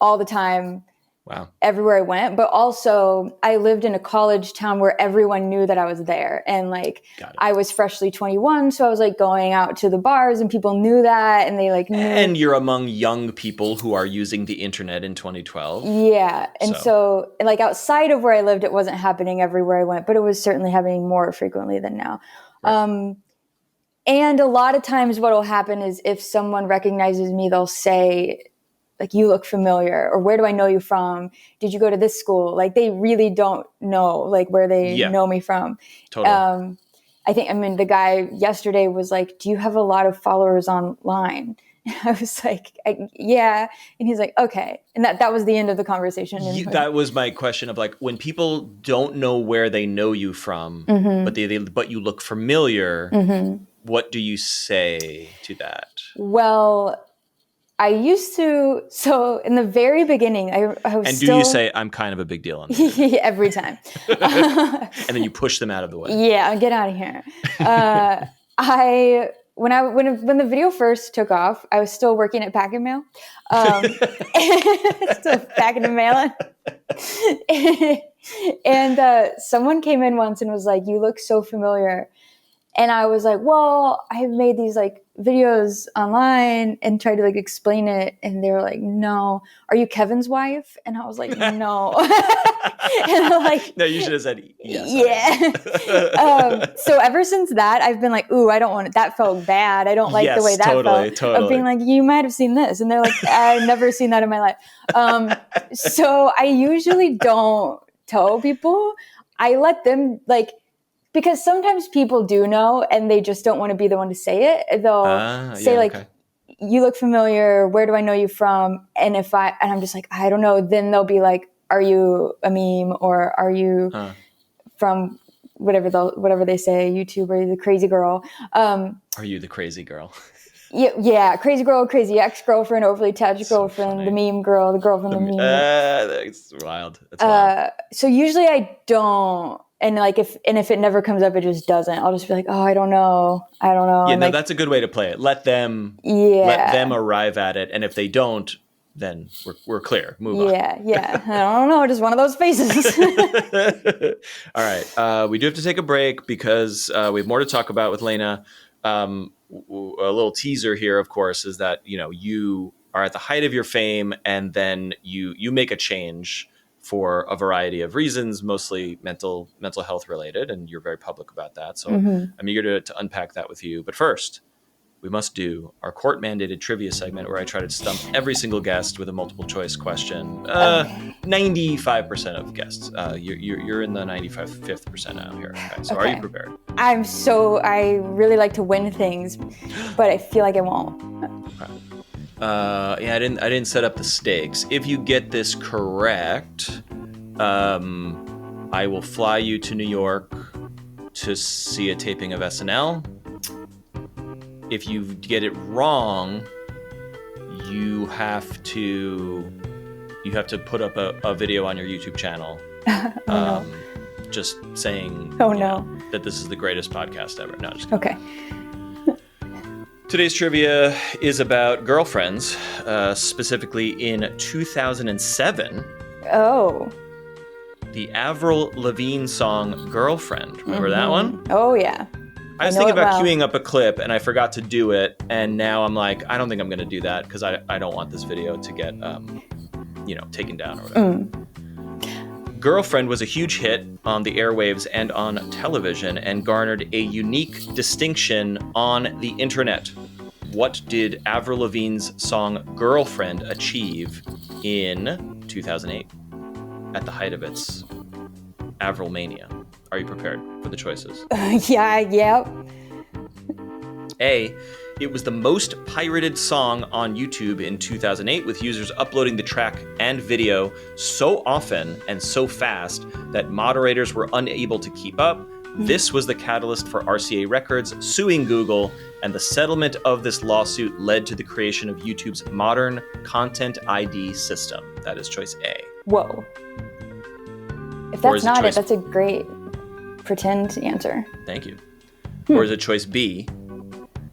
[SPEAKER 1] all the time.
[SPEAKER 2] Wow.
[SPEAKER 1] Everywhere I went, but also I lived in a college town where everyone knew that I was there, and like I was freshly 21, so I was like going out to the bars and people knew that, and they like knew.
[SPEAKER 2] And you're among young people who are using the internet in 2012.
[SPEAKER 1] Yeah, and so like outside of where I lived, it wasn't happening everywhere I went, but it was certainly happening more frequently than now. Right. And a lot of times what will happen is if someone recognizes me, they'll say, like, you look familiar, or where do I know you from? Did you go to this school? Like, they really don't know, like, where they know me from.
[SPEAKER 2] Totally.
[SPEAKER 1] I mean, the guy yesterday was like, do you have a lot of followers online? And I was like, yeah. And he's like, okay. And that was the end of the conversation.
[SPEAKER 2] That was my question of like, when people don't know where they know you from, but you look familiar, what do you say to that?
[SPEAKER 1] Well, I used to, so in the very beginning, I was
[SPEAKER 2] And do you say, I'm kind of a big deal on this?
[SPEAKER 1] Every time.
[SPEAKER 2] And then you push them out of the way.
[SPEAKER 1] Yeah, get out of here. When the video first took off, I was still working at Pack and Mail. Still packing and mailing. And someone came in once and was like, you look so familiar. And I was like, well, I have made these like videos online and tried to like explain it, and they were like, no, are you Kevin's wife? And I was like, no. And I'm like,
[SPEAKER 2] no, you should have said yes.
[SPEAKER 1] Yeah. So ever since that, I've been like, ooh, I don't want it. That felt bad. I don't like the way that felt. Of being like, you might have seen this. And they're like, I've never seen that in my life. So I usually don't tell people. I let them like, because sometimes people do know and they just don't want to be the one to say it. They'll say like, you look familiar. Where do I know you from? And I'm just like, I don't know. Then they'll be like, are you a meme, or are you from whatever they say, YouTube, or the crazy girl? Are
[SPEAKER 2] you the crazy girl?
[SPEAKER 1] Yeah, crazy girl, crazy ex-girlfriend, overly attached girlfriend, the meme girl, the girl from the meme.
[SPEAKER 2] That's wild. Wild.
[SPEAKER 1] So usually I don't, and like if it never comes up, it just doesn't. I'll just be like, oh, I don't know.
[SPEAKER 2] Yeah, no, that's a good way to play it. Let them arrive at it, and if they don't, then we're clear. Move on.
[SPEAKER 1] Yeah. I don't know. Just one of those faces.
[SPEAKER 2] All right. We do have to take a break because we have more to talk about with Laina. A little teaser here, of course, is that, you are at the height of your fame, and then you make a change for a variety of reasons, mostly mental health related, and you're very public about that. So I'm eager to unpack that with you. But first, we must do our court-mandated trivia segment where I try to stump every single guest with a multiple choice question. 95% of guests. You're in the 95th percentile here. Okay, so are you prepared?
[SPEAKER 1] I really like to win things, but I feel like I won't.
[SPEAKER 2] Okay. I didn't set up the stakes. If you get this correct, I will fly you to New York to see a taping of SNL. If you get it wrong, you have to put up a video on your YouTube channel, just saying that this is the greatest podcast ever. No, just
[SPEAKER 1] okay.
[SPEAKER 2] Today's trivia is about girlfriends, specifically in 2007.
[SPEAKER 1] Oh.
[SPEAKER 2] The Avril Lavigne song "Girlfriend." Remember that one?
[SPEAKER 1] Oh yeah.
[SPEAKER 2] I was thinking about queuing up a clip, and I forgot to do it, and now I'm like, I don't think I'm going to do that because I don't want this video to get, taken down or whatever. Girlfriend was a huge hit on the airwaves and on television and garnered a unique distinction on the internet. What did Avril Lavigne's song Girlfriend achieve in 2008 at the height of its Avril mania? Are you prepared for the choices?
[SPEAKER 1] Yeah.
[SPEAKER 2] A, it was the most pirated song on YouTube in 2008, with users uploading the track and video so often and so fast that moderators were unable to keep up. This was the catalyst for RCA Records suing Google, and the settlement of this lawsuit led to the creation of YouTube's modern Content ID system. That is choice A.
[SPEAKER 1] Whoa. If that's not it, that's a great pretend answer.
[SPEAKER 2] Thank you. Or is it choice B?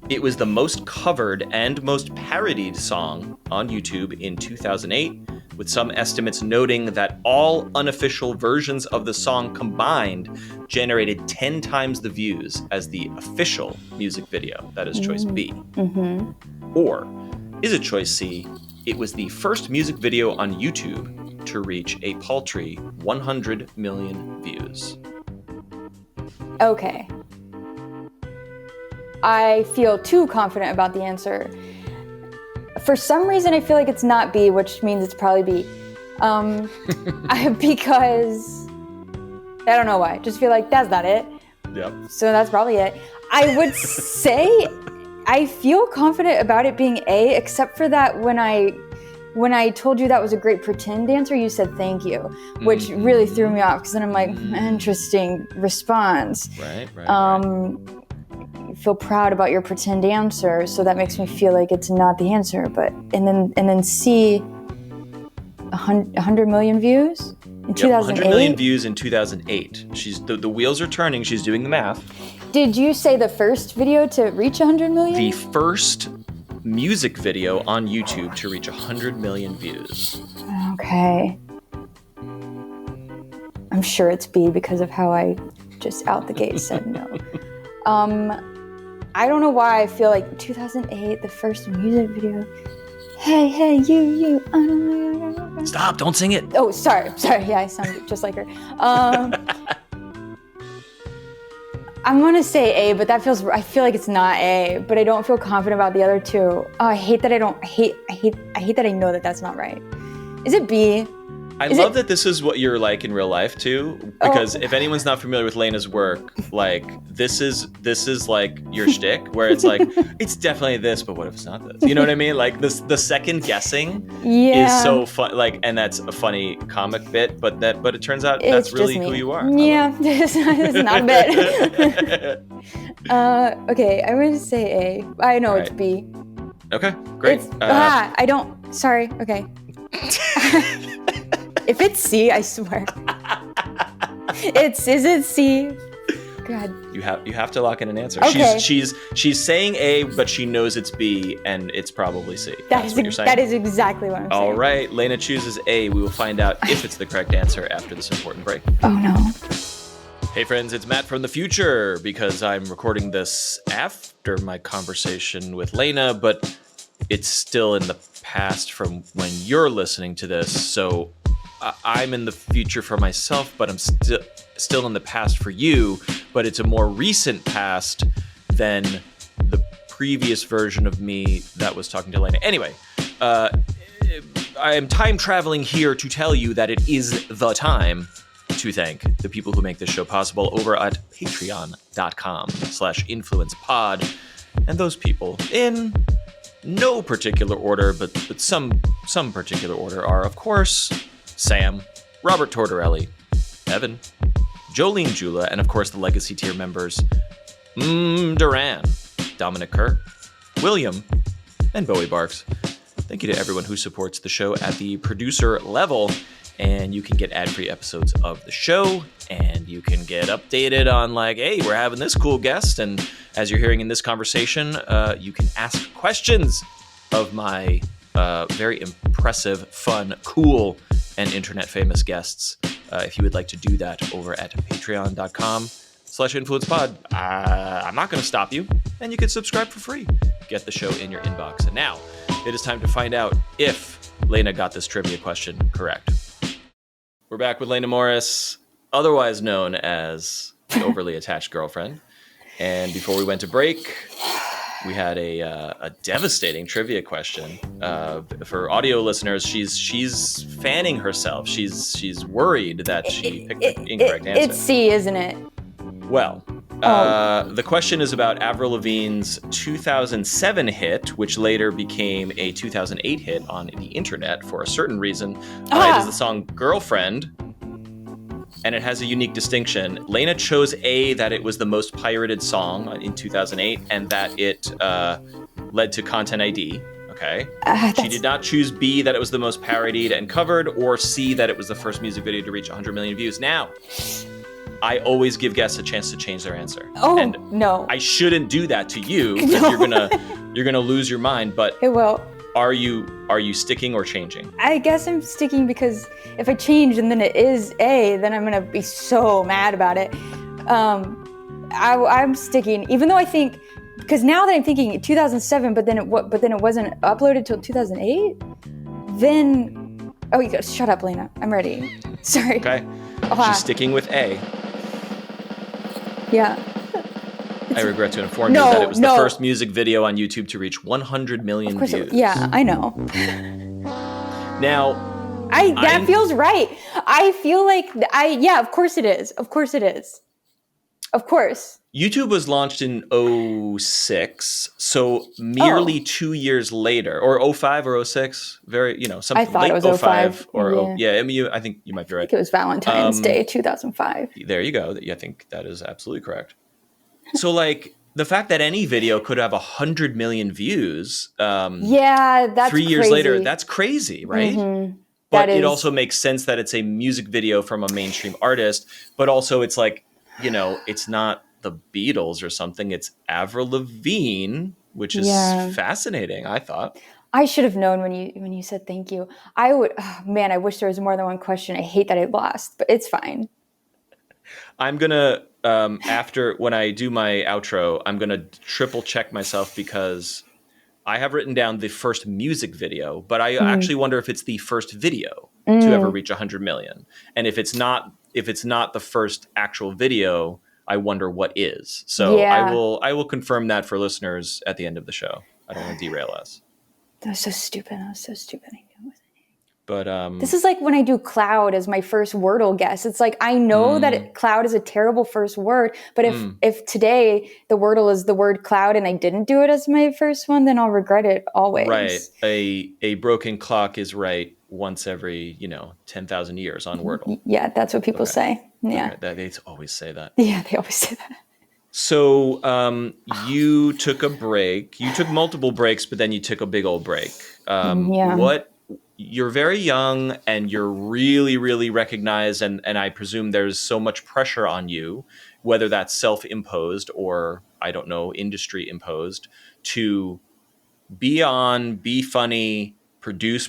[SPEAKER 2] It was the most covered and most parodied song on YouTube in 2008, with some estimates noting that all unofficial versions of the song combined generated 10 times the views as the official music video. That is choice B. Or is it choice C? It was the first music video on YouTube to reach a paltry 100 million views.
[SPEAKER 1] Okay. I feel too confident about the answer. For some reason, I feel like it's not B, which means it's probably B. Because I don't know why. Just feel like that's not it.
[SPEAKER 2] Yep.
[SPEAKER 1] So that's probably it. I would say I feel confident about it being A, except for that when I told you that was a great pretend answer, you said thank you, which really threw me off, because then I'm like, interesting response.
[SPEAKER 2] Right.
[SPEAKER 1] Feel proud about your pretend answer, so that makes me feel like it's not the answer. But and then C, 100 million views in 2008.
[SPEAKER 2] 100 million views in 2008. She's the wheels are turning. She's doing the math.
[SPEAKER 1] Did you say the first video to reach 100 million?
[SPEAKER 2] The first music video on YouTube to reach 100 million views.
[SPEAKER 1] Okay. I'm sure it's B because of how I just out the gate said no. I don't know why I feel like 2008, the first music video. Hey, hey, you.
[SPEAKER 2] Stop! Don't sing it.
[SPEAKER 1] Oh, sorry. Yeah, I sound just like her. I'm gonna say A, but I feel like it's not A, but I don't feel confident about the other two. Oh, I hate that I hate that I know that that's not right. Is it B?
[SPEAKER 2] I love that this is what you're like in real life too, because if anyone's not familiar with Laina's work, like this is like your shtick, where it's like it's definitely this, but what if it's not this? You know what I mean? Like the second guessing is so fun. Like, and that's a funny comic bit, but it turns out that's really who you are.
[SPEAKER 1] Yeah, it's not a bit. Okay, I'm gonna say A. I know it's B.
[SPEAKER 2] Okay, great.
[SPEAKER 1] I don't. Sorry. Okay. If it's C, I swear. Is it C? God.
[SPEAKER 2] You have to lock in an answer.
[SPEAKER 1] Okay.
[SPEAKER 2] She's saying A, but she knows it's B, and it's probably C.
[SPEAKER 1] That's what you're saying. That is exactly what I'm saying.
[SPEAKER 2] All right, Laina chooses A. We will find out if it's the correct answer after this important break.
[SPEAKER 1] Oh no.
[SPEAKER 2] Hey friends, it's Matt from the future, because I'm recording this after my conversation with Laina, but it's still in the past from when you're listening to this. So I'm in the future for myself, but I'm still in the past for you, but it's a more recent past than the previous version of me that was talking to Laina. Anyway, I am time traveling here to tell you that it is the time to thank the people who make this show possible over at patreon.com/influencepod. And those people, in no particular order, but some particular order, are, of course, Sam, Robert Tortorelli, Evan, Jolene Jula, and of course the Legacy Tier members, Duran, Dominic Kerr, William, and Bowie Barks. Thank you to everyone who supports the show at the producer level, and you can get ad-free episodes of the show, and you can get updated on like, hey, we're having this cool guest, and as you're hearing in this conversation, you can ask questions of my very impressive, fun, cool, and internet famous guests. If you would like to do that over at patreon.com/influencepod, I'm not going to stop you, and you can subscribe for free. Get the show in your inbox. And now it is time to find out if Laina got this trivia question correct. We're back with Laina Morris, otherwise known as the overly attached girlfriend. And before we went to break, we had a devastating trivia question. For audio listeners, she's fanning herself. She's worried that she picked the incorrect answer.
[SPEAKER 1] It's C, isn't it?
[SPEAKER 2] Well, the question is about Avril Lavigne's 2007 hit, which later became a 2008 hit on the internet for a certain reason. It is the song Girlfriend, and it has a unique distinction. Laina chose A, that it was the most pirated song in 2008, and that it led to Content ID. Okay. She did not choose B, that it was the most parodied and covered, or C, that it was the first music video to reach 100 million views. Now, I always give guests a chance to change their answer.
[SPEAKER 1] Oh,
[SPEAKER 2] and
[SPEAKER 1] no.
[SPEAKER 2] I shouldn't do that to you, because you're gonna lose your mind. But
[SPEAKER 1] it will.
[SPEAKER 2] Are you sticking or changing?
[SPEAKER 1] I guess I'm sticking, because if I change and then it is A, then I'm gonna be so mad about it. I'm sticking, even though I think, because now that I'm thinking 2007, but then it wasn't uploaded till 2008. Then, you go. Shut up, Laina. I'm ready. Sorry.
[SPEAKER 2] Okay. She's sticking with A.
[SPEAKER 1] Yeah.
[SPEAKER 2] I regret to inform you that it was the first music video on YouTube to reach 100 million views.
[SPEAKER 1] Yeah, I know.
[SPEAKER 2] Now,
[SPEAKER 1] that feels right. I feel like of course it is. Of course it is. Of course.
[SPEAKER 2] YouTube was launched in 2006, so merely 2 years later, or 2005 or 2006, something.
[SPEAKER 1] I thought
[SPEAKER 2] late
[SPEAKER 1] it was 2005
[SPEAKER 2] or I think you might be right.
[SPEAKER 1] I think it was Valentine's Day 2005.
[SPEAKER 2] There you go. I think that is absolutely correct. So like the fact that any video could have 100 million views,
[SPEAKER 1] that's
[SPEAKER 2] 3 years
[SPEAKER 1] crazy.
[SPEAKER 2] later, that's crazy, right?
[SPEAKER 1] Mm-hmm.
[SPEAKER 2] But it also makes sense that it's a music video from a mainstream artist, but also it's like, it's not the Beatles or something. It's Avril Lavigne, which is fascinating, I thought.
[SPEAKER 1] I should have known when you said thank you. I wish there was more than one question. I hate that I lost, but it's fine.
[SPEAKER 2] I'm gonna after when I do my outro, I'm going to triple check myself because I have written down the first music video, but I actually wonder if it's the first video to ever reach 100 million. And if it's not the first actual video, I wonder what is. So I will confirm that for listeners at the end of the show. I don't want to derail us.
[SPEAKER 1] That was so stupid. I knew it.
[SPEAKER 2] But
[SPEAKER 1] this is like when I do cloud as my first Wordle guess. It's like I know that cloud is a terrible first word, but if today the Wordle is the word cloud and I didn't do it as my first one, then I'll regret it always.
[SPEAKER 2] Right. A broken clock is right once every 10,000 years on Wordle.
[SPEAKER 1] Yeah, that's what people say. Yeah,
[SPEAKER 2] they always say that.
[SPEAKER 1] Yeah, they always say that.
[SPEAKER 2] So you took a break. You took multiple breaks, but then you took a big old break. You're very young and you're really, really recognized. And I presume there's so much pressure on you, whether that's self-imposed or, I don't know, industry imposed, to be on, be funny, produce.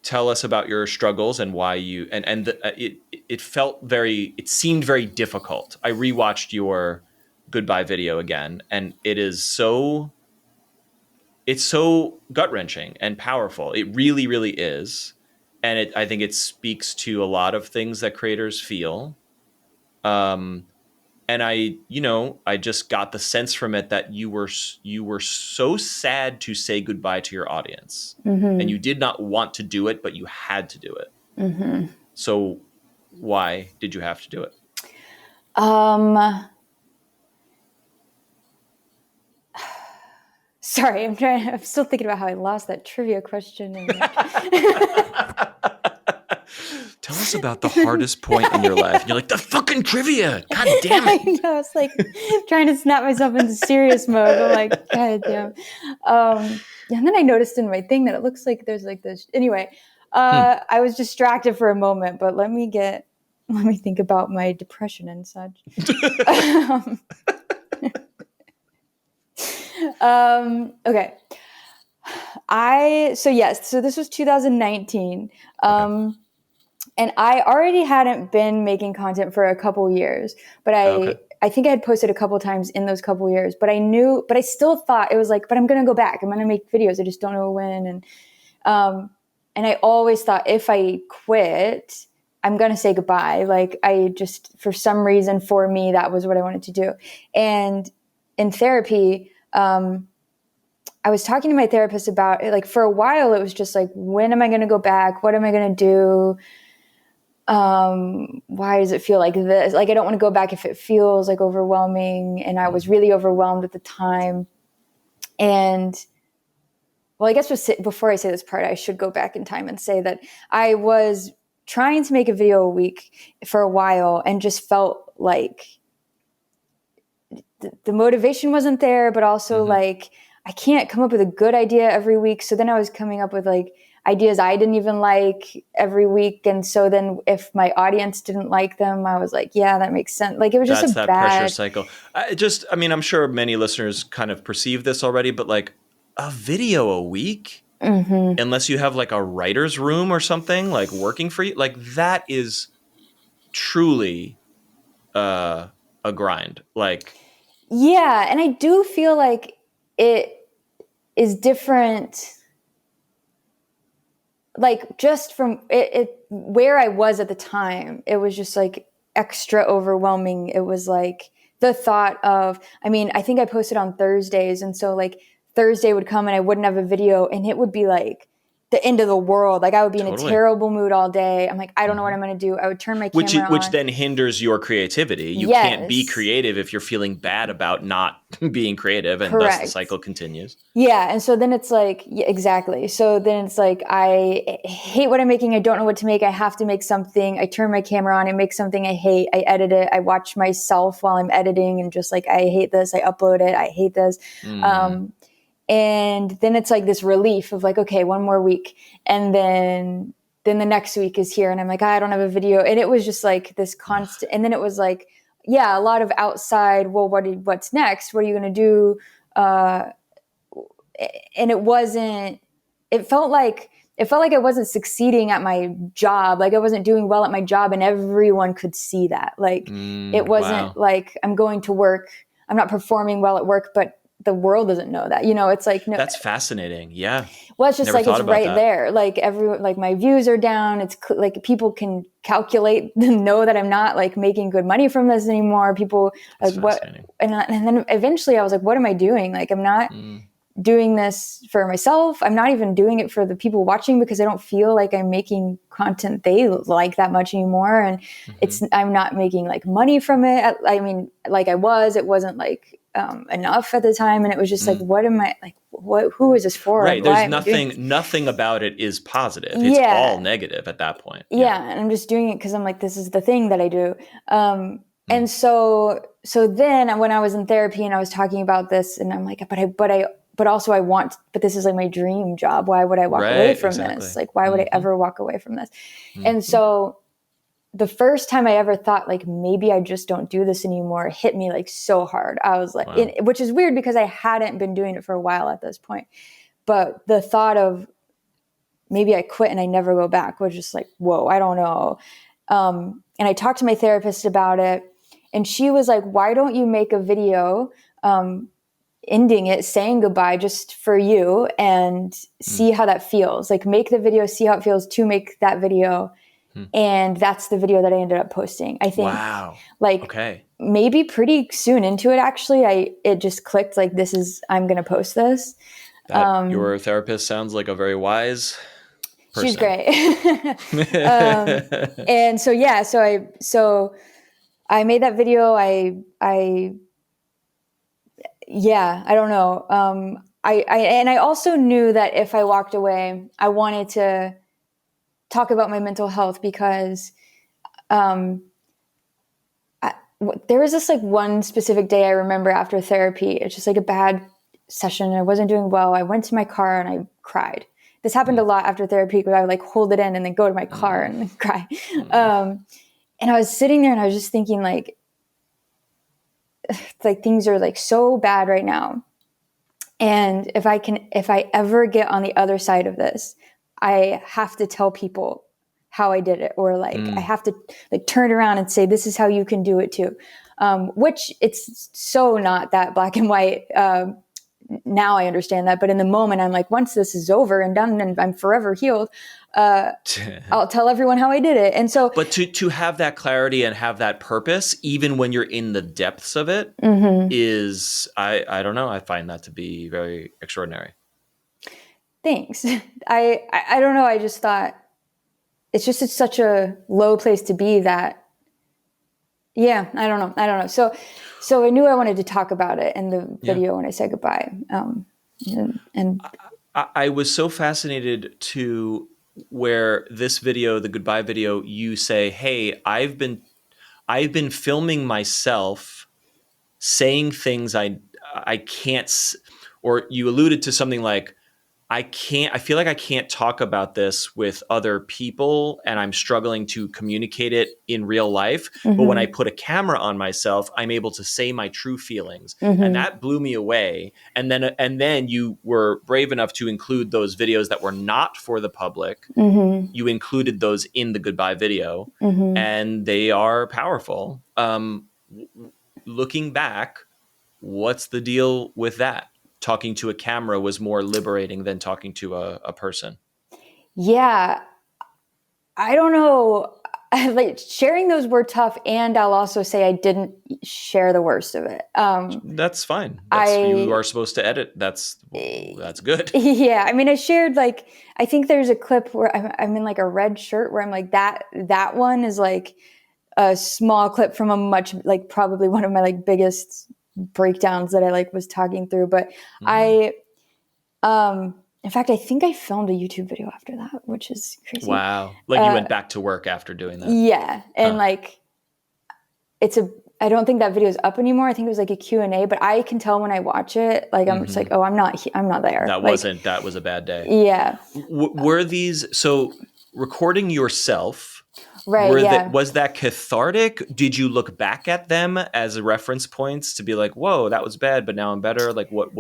[SPEAKER 2] Tell us about your struggles and why you, it seemed very difficult. I rewatched your goodbye video again, and it's so gut-wrenching and powerful. It really, really is. And I think it speaks to a lot of things that creators feel. And I just got the sense from it that you were so sad to say goodbye to your audience, and you did not want to do it, but you had to do it. So why did you have to do it?
[SPEAKER 1] Sorry, I'm still thinking about how I lost that trivia question.
[SPEAKER 2] Tell us about the hardest point in your life. And you're like, the fucking trivia. God damn it.
[SPEAKER 1] I know. It's like trying to snap myself into serious mode. I'm like, God damn. And then I noticed in my thing that it looks like there's like this. Anyway, I was distracted for a moment, but let me think about my depression and such. Okay. So this was 2019. And I already hadn't been making content for a couple years, but I think I had posted a couple times in those couple years, but I still thought it was like, but I'm going to go back. I'm going to make videos. I just don't know when. And I always thought if I quit, I'm going to say goodbye. Like I just, for some reason for me, that was what I wanted to do. And in therapy, I was talking to my therapist about it. Like for a while, it was just like, when am I going to go back? What am I going to do? Why does it feel like this? Like, I don't want to go back if it feels like overwhelming. And I was really overwhelmed at the time. And well, I guess before I say this part, I should go back in time and say that I was trying to make a video a week for a while and just felt like the motivation wasn't there, but also like, I can't come up with a good idea every week. So then I was coming up with like ideas I didn't even like every week. And so then if my audience didn't like them, I was like, yeah, that makes sense. Like it was just
[SPEAKER 2] that pressure cycle. I'm sure many listeners kind of perceive this already, but like a video a week, unless you have like a writer's room or something like working for you, like that is truly a grind. Like,
[SPEAKER 1] yeah. And I do feel like it is different. Like just from it where I was at the time, it was just like extra overwhelming. It was like the thought of, I think I posted on Thursdays. And so like Thursday would come and I wouldn't have a video and it would be like the end of the world. Like I would be in a terrible mood all day. I'm like, I don't know what I'm going to do. I would turn my camera on.
[SPEAKER 2] Which then hinders your creativity. You can't be creative if you're feeling bad about not being creative, and thus the cycle continues.
[SPEAKER 1] Yeah. And so then it's like, yeah, exactly. So then it's like, I hate what I'm making. I don't know what to make. I have to make something. I turn my camera on. I make something I hate. I edit it. I watch myself while I'm editing and just like, I hate this. I upload it. I hate this. And then it's like this relief of like, okay, one more week. And then the next week is here. And I'm like, I don't have a video. And it was just like this constant. And then it was like, yeah, a lot of outside, well, what's next? What are you going to do? And it felt like it felt like I wasn't succeeding at my job. Like I wasn't doing well at my job and everyone could see that. Like it wasn't like I'm going to work, I'm not performing well at work, but the world doesn't know that, it's like, no,
[SPEAKER 2] that's fascinating. Yeah.
[SPEAKER 1] well, it's just like, it's right there. Like like my views are down. It's like people can calculate and know that I'm not like making good money from this anymore. People like what, and then eventually I was like, what am I doing? Like, I'm not doing this for myself. I'm not even doing it for the people watching because I don't feel like I'm making content they like that much anymore. And I'm not making like money from it. I mean, like it wasn't like, enough at the time. And it was just like, what am I like, who is this for?
[SPEAKER 2] Right. There's nothing about it is positive. It's all negative at that point.
[SPEAKER 1] Yeah. And I'm just doing it because I'm like, this is the thing that I do. And so then when I was in therapy and I was talking about this and I'm like, but also but this is like my dream job. Why would I walk away from this? Like, why would I ever walk away from this? And so the first time I ever thought like, maybe I just don't do this anymore, hit me like so hard. I was like, which is weird because I hadn't been doing it for a while at this point. But the thought of maybe I quit and I never go back was just like, whoa, I don't know. And I talked to my therapist about it and she was like, why don't you make a video, ending it, saying goodbye just for you and see how that feels. Like make the video, see how it feels to make that video. And that's the video that I ended up posting. I think maybe pretty soon into it, actually, it just clicked like, I'm going to post this.
[SPEAKER 2] Your therapist sounds like a very wise person.
[SPEAKER 1] She's great. And so I made that video. I don't know. I also knew that if I walked away, I wanted to talk about my mental health because there was this like one specific day I remember after therapy. It's just like a bad session. I wasn't doing well. I went to my car and I cried. This happened a lot after therapy because I would like hold it in and then go to my car and cry. And I was sitting there and I was just thinking like things are like so bad right now. And if I ever get on the other side of this, I have to tell people how I did it, or like I have to like turn around and say, this is how you can do it too. Which it's so not that black and white. Now I understand that. But in the moment, I'm like, once this is over and done and I'm forever healed, I'll tell everyone how I did it. And so,
[SPEAKER 2] but to have that clarity and have that purpose, even when you're in the depths of it, is, I don't know. I find that to be very extraordinary.
[SPEAKER 1] Thanks. I don't know. I just thought it's such a low place to be that, I don't know. So I knew I wanted to talk about it in the video when I said goodbye. And
[SPEAKER 2] I was so fascinated to where this video, the goodbye video, you say, hey, I've been filming myself saying things I can't, or you alluded to something like, I feel like I can't talk about this with other people and I'm struggling to communicate it in real life. But when I put a camera on myself, I'm able to say my true feelings. And that blew me away. And then you were brave enough to include those videos that were not for the public. You included those in the goodbye video and they are powerful. Looking back, what's the deal with that? Talking to a camera was more liberating than talking to a person. Yeah.
[SPEAKER 1] I don't know. Like sharing those were tough. And I'll also say I didn't share the worst of it.
[SPEAKER 2] That's fine. You are supposed to edit. That's good.
[SPEAKER 1] Yeah. I mean, I shared like, I think there's a clip where I'm in like a red shirt where I'm like that one is like a small clip from a much, like probably one of my like biggest breakdowns that I like was talking through. But in fact, I think I filmed a YouTube video after that, which is crazy.
[SPEAKER 2] Wow. Like you went back to work after doing that.
[SPEAKER 1] Yeah. And like, I don't think that video is up anymore. I think it was like a Q&A, but I can tell when I watch it, like, I'm just like, oh, I'm not there.
[SPEAKER 2] That was a bad day.
[SPEAKER 1] Yeah.
[SPEAKER 2] Were these, so recording yourself,
[SPEAKER 1] right?
[SPEAKER 2] Was that cathartic? Did you look back at them as reference points to be like, whoa, that was bad, but now I'm better? Like what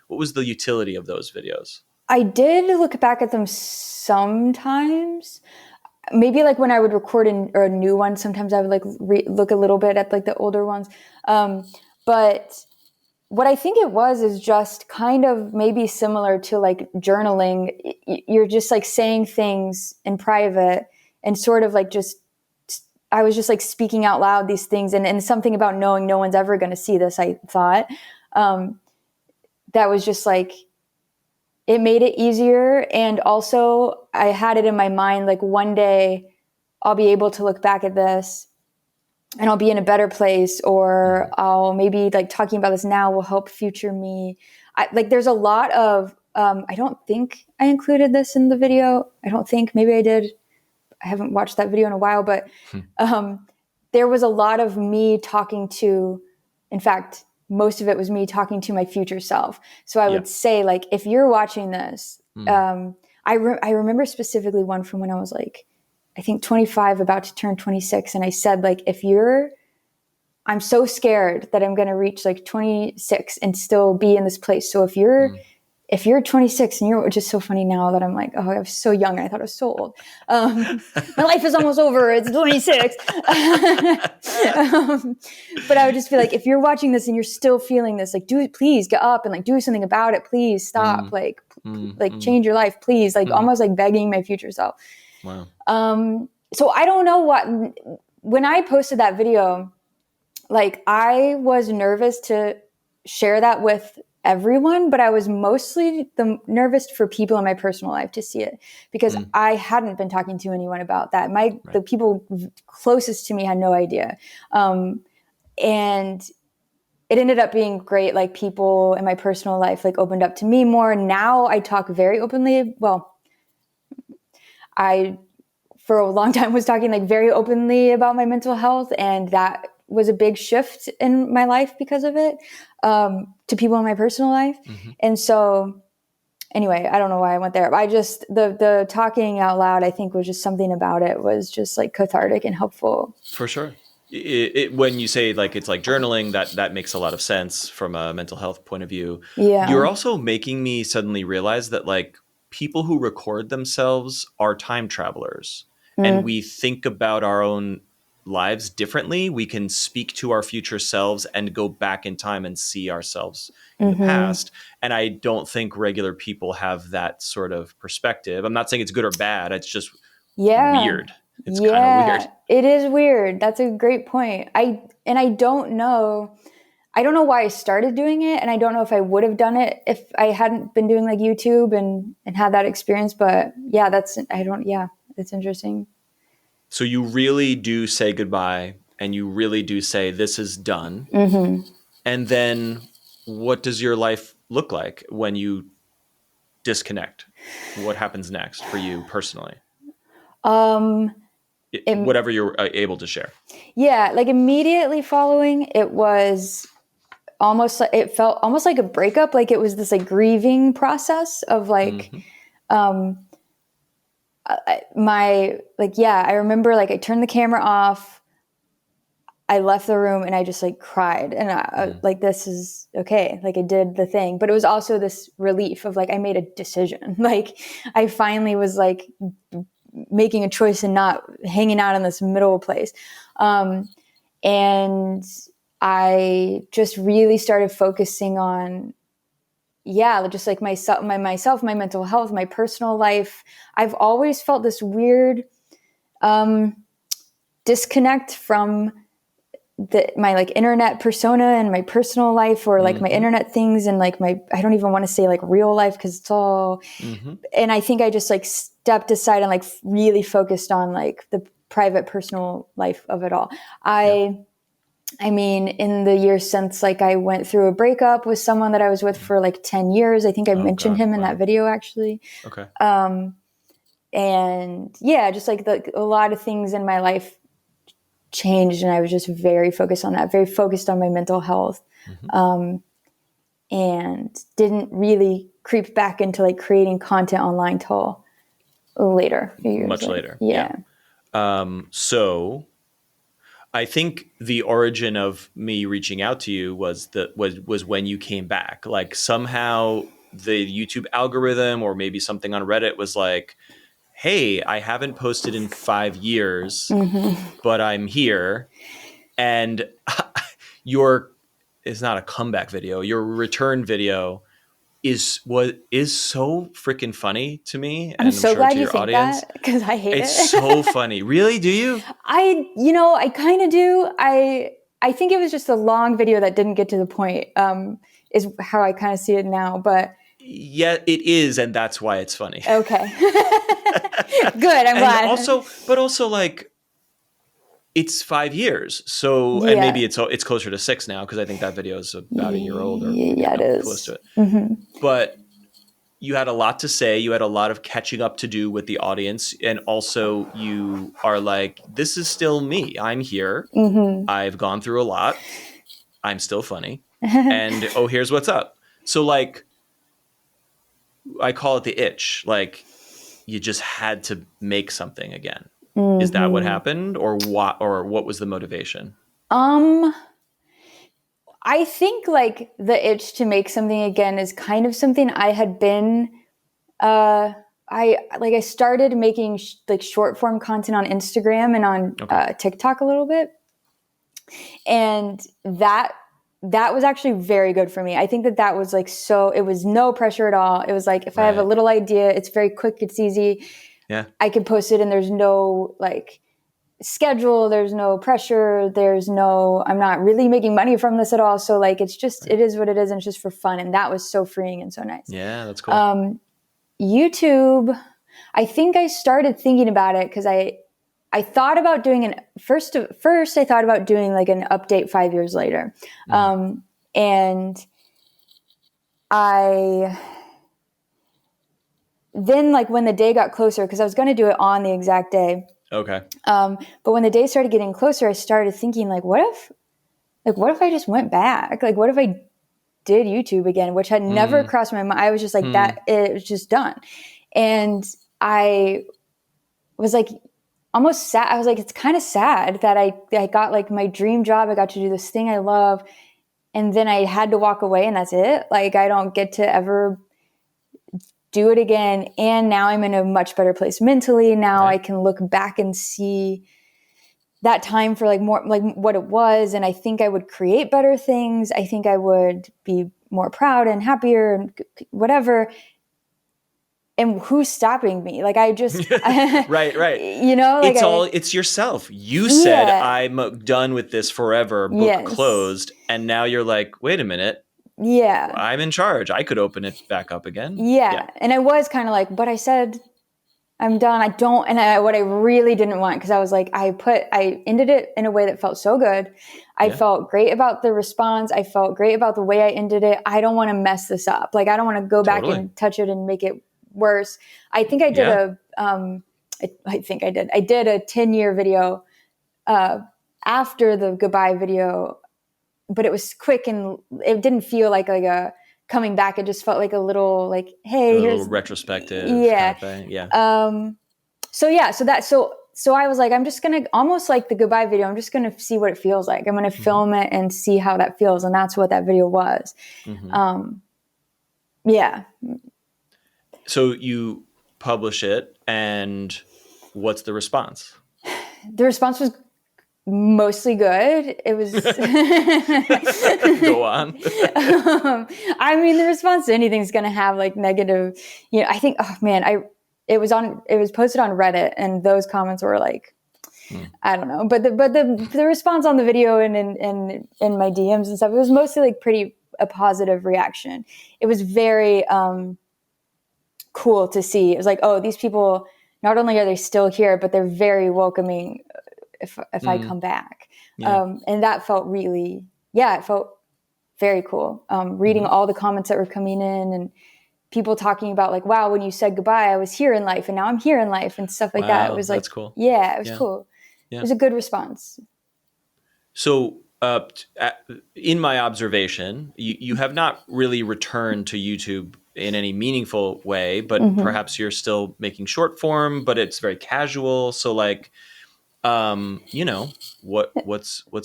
[SPEAKER 2] was the utility of those videos?
[SPEAKER 1] I did look back at them sometimes. Maybe like when I would record a new one, sometimes I would like look a little bit at like the older ones. But what I think it was is just kind of maybe similar to like journaling. You're just like saying things in private and sort of like I was just like speaking out loud these things, and something about knowing no one's ever going to see this, I thought. That was just like, it made it easier. And also I had it in my mind, like one day I'll be able to look back at this and I'll be in a better place, or I'll maybe like talking about this now will help future me. Like there's a lot of, I don't think I included this in the video. I don't think, maybe I did. I haven't watched that video in a while, but there was a lot of me talking to, in fact, most of it was me talking to my future self. So I would say, like, if you're watching this, I remember specifically one from when I was like, I think 25, about to turn 26. And I said, like, I'm so scared that I'm going to reach like 26 and still be in this place. So if you're 26 and which is so funny now that I'm like, oh, I was so young. I thought I was so old. My life is almost over. It's 26. But I would just be like, if you're watching this and you're still feeling this, like, please get up and like do something about it. Please stop. Like change your life, please. Like almost like begging my future self.
[SPEAKER 2] Wow.
[SPEAKER 1] So I don't know when I posted that video, like I was nervous to share that with everyone, but I was mostly nervous for people in my personal life to see it, because I hadn't been talking to anyone about that. The people closest to me had no idea. And it ended up being great. Like people in my personal life, like opened up to me more. Now I talk very openly. Well, I, for a long time, was talking like very openly about my mental health, and that was a big shift in my life because of it, to people in my personal life. And so anyway, I don't know why I went there. I just, the talking out loud, I think was just something about it was just like cathartic and helpful.
[SPEAKER 2] For sure. When you say like, it's like journaling, that makes a lot of sense from a mental health point of view.
[SPEAKER 1] Yeah.
[SPEAKER 2] You're also making me suddenly realize that like people who record themselves are time travelers, and we think about our own lives differently. We can speak to our future selves and go back in time and see ourselves in the past. And I don't think regular people have that sort of perspective. I'm not saying it's good or bad. It's just weird. It's kind of weird.
[SPEAKER 1] It is weird. That's a great point. I don't know why I started doing it, and I don't know if I would have done it if I hadn't been doing like YouTube and had that experience. But yeah, it's interesting.
[SPEAKER 2] So you really do say goodbye, and you really do say this is done. And then what does your life look like when you disconnect? What happens next for you personally? Whatever you're able to share. Yeah,
[SPEAKER 1] like immediately following, it was almost like, it felt almost like a breakup. Like it was this like grieving process of like, I remember like I turned the camera off, I left the room, and I just like cried, and I like, this is okay. Like I did the thing, but it was also this relief of like, I made a decision. Like I finally was like making a choice and not hanging out in this middle place. And I just really started focusing on, just like myself, my mental health, my personal life. I've always felt this weird disconnect from my like internet persona and my personal life, or like my internet things, and like I don't even want to say like real life, because it's all, and I think I just like stepped aside and like really focused on like the private personal life of it all. I mean, in the years since, like I went through a breakup with someone that I was with for like 10 years. I think I mentioned him in that video actually.
[SPEAKER 2] Okay.
[SPEAKER 1] And yeah, just like a lot of things in my life changed, and I was just very focused on that, very focused on my mental health. And didn't really creep back into like creating content online till later.
[SPEAKER 2] Much later.
[SPEAKER 1] Yeah.
[SPEAKER 2] So I think the origin of me reaching out to you was when you came back. Like somehow the YouTube algorithm or maybe something on Reddit was like, hey, I haven't posted in 5 years, but I'm here. And it's not a comeback video. Your return video is so freaking funny to me.
[SPEAKER 1] I'm
[SPEAKER 2] And
[SPEAKER 1] so
[SPEAKER 2] sure
[SPEAKER 1] glad
[SPEAKER 2] to
[SPEAKER 1] you
[SPEAKER 2] your
[SPEAKER 1] think
[SPEAKER 2] audience.
[SPEAKER 1] that, because I hate it.
[SPEAKER 2] It's so funny. Really? Do you?
[SPEAKER 1] I kind of do. I think it was just a long video that didn't get to the point, is how I kind of see it now. But
[SPEAKER 2] yeah, it is. And that's why it's funny.
[SPEAKER 1] okay. Good. I'm glad.
[SPEAKER 2] But also like, it's 5 years. So,
[SPEAKER 1] Yeah.
[SPEAKER 2] and maybe it's closer to 6 now, because I think that video is about a year old, or
[SPEAKER 1] yeah, it is
[SPEAKER 2] close to it. But you had a lot to say. You had a lot of catching up to do with the audience. And also you are like, this is still me. I'm here. I've gone through a lot. I'm still funny. And oh, here's what's up. So like, I call it the itch. Like, you just had to make something again. Is that what happened, or what was the motivation?
[SPEAKER 1] I think like the itch to make something again is kind of something I had been, I started making like short form content on Instagram and on TikTok a little bit. And that was actually very good for me. I think that was like, it was no pressure at all. It was like, if I have a little idea, it's very quick, it's easy.
[SPEAKER 2] Yeah.
[SPEAKER 1] I can post it and there's no like schedule, there's no pressure, I'm not really making money from this at all. So like, it's just, it is what it is, and it's just for fun. And that was so freeing and so nice.
[SPEAKER 2] Yeah, that's cool.
[SPEAKER 1] YouTube, I think I started thinking about it because I thought about doing first I thought about doing like an update 5 years later. And then like when the day got closer, because I was going to do it on the exact day.
[SPEAKER 2] Okay.
[SPEAKER 1] But when the day started getting closer, I started thinking like, what if I just went back? Like, what if I did YouTube again, which had never crossed my mind. I was just like, that it was just done. And I was like, almost sad. I was like, it's kind of sad that I got like my dream job. I got to do this thing I love. And then I had to walk away, and that's it. Like, I don't get to ever do it again. And now I'm in a much better place mentally. Now I can look back and see that time for like more like what it was. And I think I would create better things. I think I would be more proud and happier and whatever. And who's stopping me? Like, I just,
[SPEAKER 2] right.
[SPEAKER 1] You know, like
[SPEAKER 2] it's yourself. You said, I'm done with this forever, book closed. And now you're like, wait a minute.
[SPEAKER 1] Yeah.
[SPEAKER 2] I'm in charge. I could open it back up again.
[SPEAKER 1] Yeah. And I was kind of like, but I said, I'm done. What I really didn't want, because I was like, I ended it in a way that felt so good. I felt great about the response. I felt great about the way I ended it. I don't want to mess this up. Like, I don't want to go back and touch it and make it worse. I think I did I did a 10-year video after the goodbye video, but it was quick and it didn't feel like a coming back. It just felt like a little like, hey, here's a little
[SPEAKER 2] retrospective.
[SPEAKER 1] Yeah.
[SPEAKER 2] Kind of thing.
[SPEAKER 1] So I was like, I'm just going to, almost like the goodbye video, I'm just going to see what it feels like. I'm going to film it and see how that feels. And that's what that video was. Yeah.
[SPEAKER 2] So you publish it, and what's the response?
[SPEAKER 1] The response was mostly good. It was
[SPEAKER 2] Go on.
[SPEAKER 1] I mean, the response to anything is going to have like negative, I think, it was posted on Reddit, and those comments were like, I don't know, but the response on the video and in my DMs and stuff, it was mostly like a positive reaction. It was very cool to see. It was like, oh, these people, not only are they still here, but they're very welcoming if I come back. And that felt really, it felt very cool. Reading all the comments that were coming in, and people talking about like, wow, when you said goodbye, I was here in life, and now I'm here in life, and stuff like that. It was like,
[SPEAKER 2] that's cool.
[SPEAKER 1] Yeah, it was cool. Yeah. It was a good response.
[SPEAKER 2] So in my observation, you have not really returned to YouTube in any meaningful way, but perhaps you're still making short form, but it's very casual. So like, what's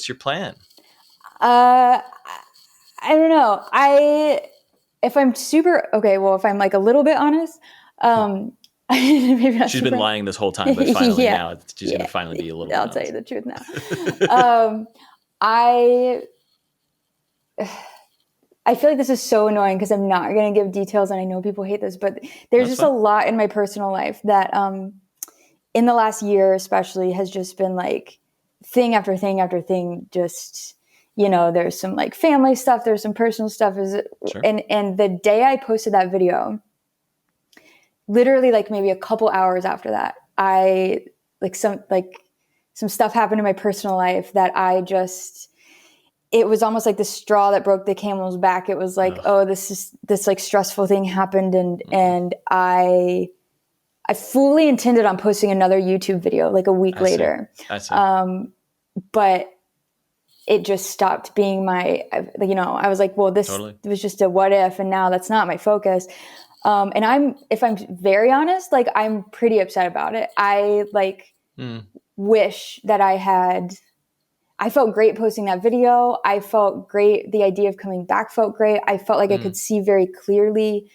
[SPEAKER 2] your plan?
[SPEAKER 1] I don't know. if I'm if I'm like a little bit honest, maybe not
[SPEAKER 2] She's been lying this whole time, but finally now she's going to finally be a little bit
[SPEAKER 1] I'll
[SPEAKER 2] honest.
[SPEAKER 1] tell you the truth now. I feel like this is so annoying because I'm not going to give details, and I know people hate this, but there's just a lot in my personal life that in the last year especially has just been like thing after thing after thing. Just, there's some like family stuff, there's some personal stuff.
[SPEAKER 2] Sure.
[SPEAKER 1] And the day I posted that video, literally like maybe a couple hours after that, some stuff happened in my personal life that it was almost like the straw that broke the camel's back. It was like, this like stressful thing happened. And I fully intended on posting another YouTube video like a week later.
[SPEAKER 2] I see.
[SPEAKER 1] But it just stopped being I was like, well, this was just a what if, and now that's not my focus. And if I'm very honest, like I'm pretty upset about it. I wish that I felt great posting that video. I felt great. The idea of coming back felt great. I felt like I could see very clearly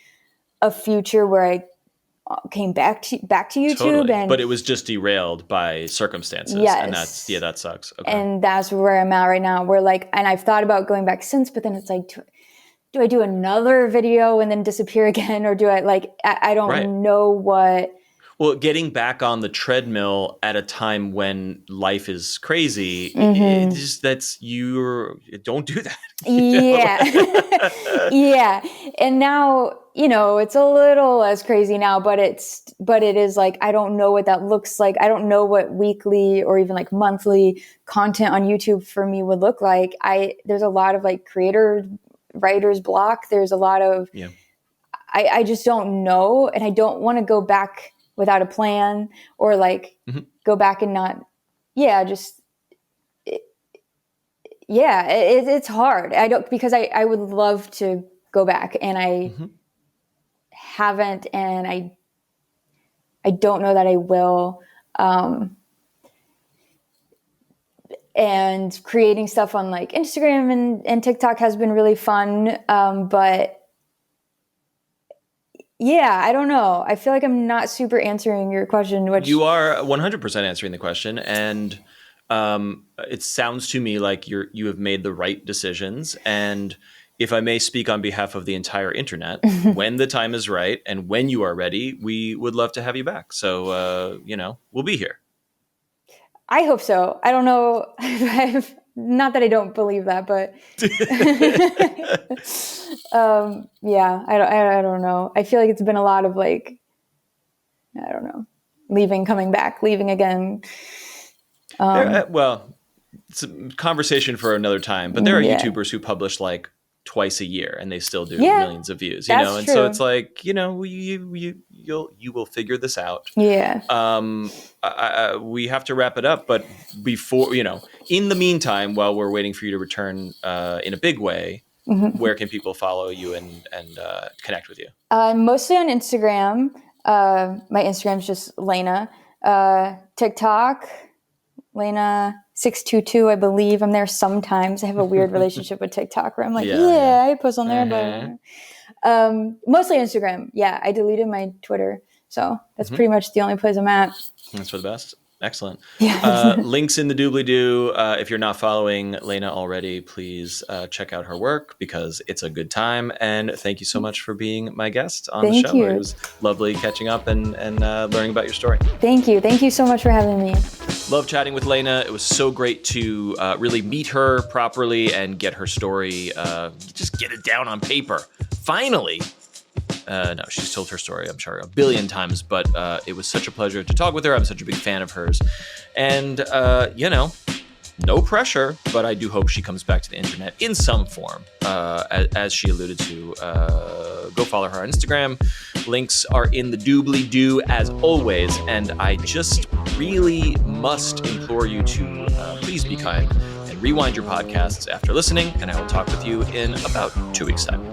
[SPEAKER 1] a future where I came back to YouTube.
[SPEAKER 2] Totally. But it was just derailed by circumstances.
[SPEAKER 1] Yes.
[SPEAKER 2] And that sucks. Okay.
[SPEAKER 1] And that's where I'm at right now. And I've thought about going back since, but then it's like, do I do another video and then disappear again? Or do I don't know what.
[SPEAKER 2] Well, getting back on the treadmill at a time when life is crazy, don't do that.
[SPEAKER 1] Yeah. Yeah. And now, it's a little less crazy now, but it is like, I don't know what that looks like. I don't know what weekly or even like monthly content on YouTube for me would look like. There's a lot of like writer's block. There's a lot of, I just don't know. And I don't want to go back without a plan or like go back and not, it's hard. Because I would love to go back and I haven't, and I don't know that I will. And creating stuff on like Instagram and TikTok has been really fun. But yeah, I don't know. I feel like I'm not super answering your question.
[SPEAKER 2] You are 100% answering the question. And it sounds to me like you have made the right decisions. And if I may speak on behalf of the entire internet, when the time is right and when you are ready, we would love to have you back. So, we'll be here.
[SPEAKER 1] I hope so. I don't know. Not that I don't believe that, but I don't know. I feel like it's been a lot of like, I don't know, leaving, coming back, leaving again.
[SPEAKER 2] It's a conversation for another time, but there are YouTubers who publish like twice a year and they still do millions of views, and
[SPEAKER 1] true.
[SPEAKER 2] so it's like, you will figure this out. We have to wrap it up, but before, in the meantime, while we're waiting for you to return in a big way, where can people follow you and connect with you?
[SPEAKER 1] Mostly on Instagram. My Instagram's just Laina. TikTok, Laina622, I believe. I'm there sometimes. I have a weird relationship with TikTok where I'm like, I post on there, but mostly Instagram. Yeah, I deleted my Twitter. So that's pretty much the only place I'm at.
[SPEAKER 2] That's for the best. Excellent.
[SPEAKER 1] Yeah.
[SPEAKER 2] Links in the doobly-doo. If you're not following Laina already, please check out her work because it's a good time. And thank you so much for being my guest on the show.
[SPEAKER 1] Thank you.
[SPEAKER 2] It was lovely catching up and learning about your story.
[SPEAKER 1] Thank you. Thank you so much for having me.
[SPEAKER 2] Love chatting with Laina. It was so great to really meet her properly and get her story, just get it down on paper. Finally. No, she's told her story, I'm sure, a billion times, but it was such a pleasure to talk with her. I'm such a big fan of hers. And, no pressure, but I do hope she comes back to the internet in some form. As she alluded to, go follow her on Instagram. Links are in the doobly-doo as always. And I just really must implore you to please be kind and rewind your podcasts after listening. And I will talk with you in about 2 weeks' time.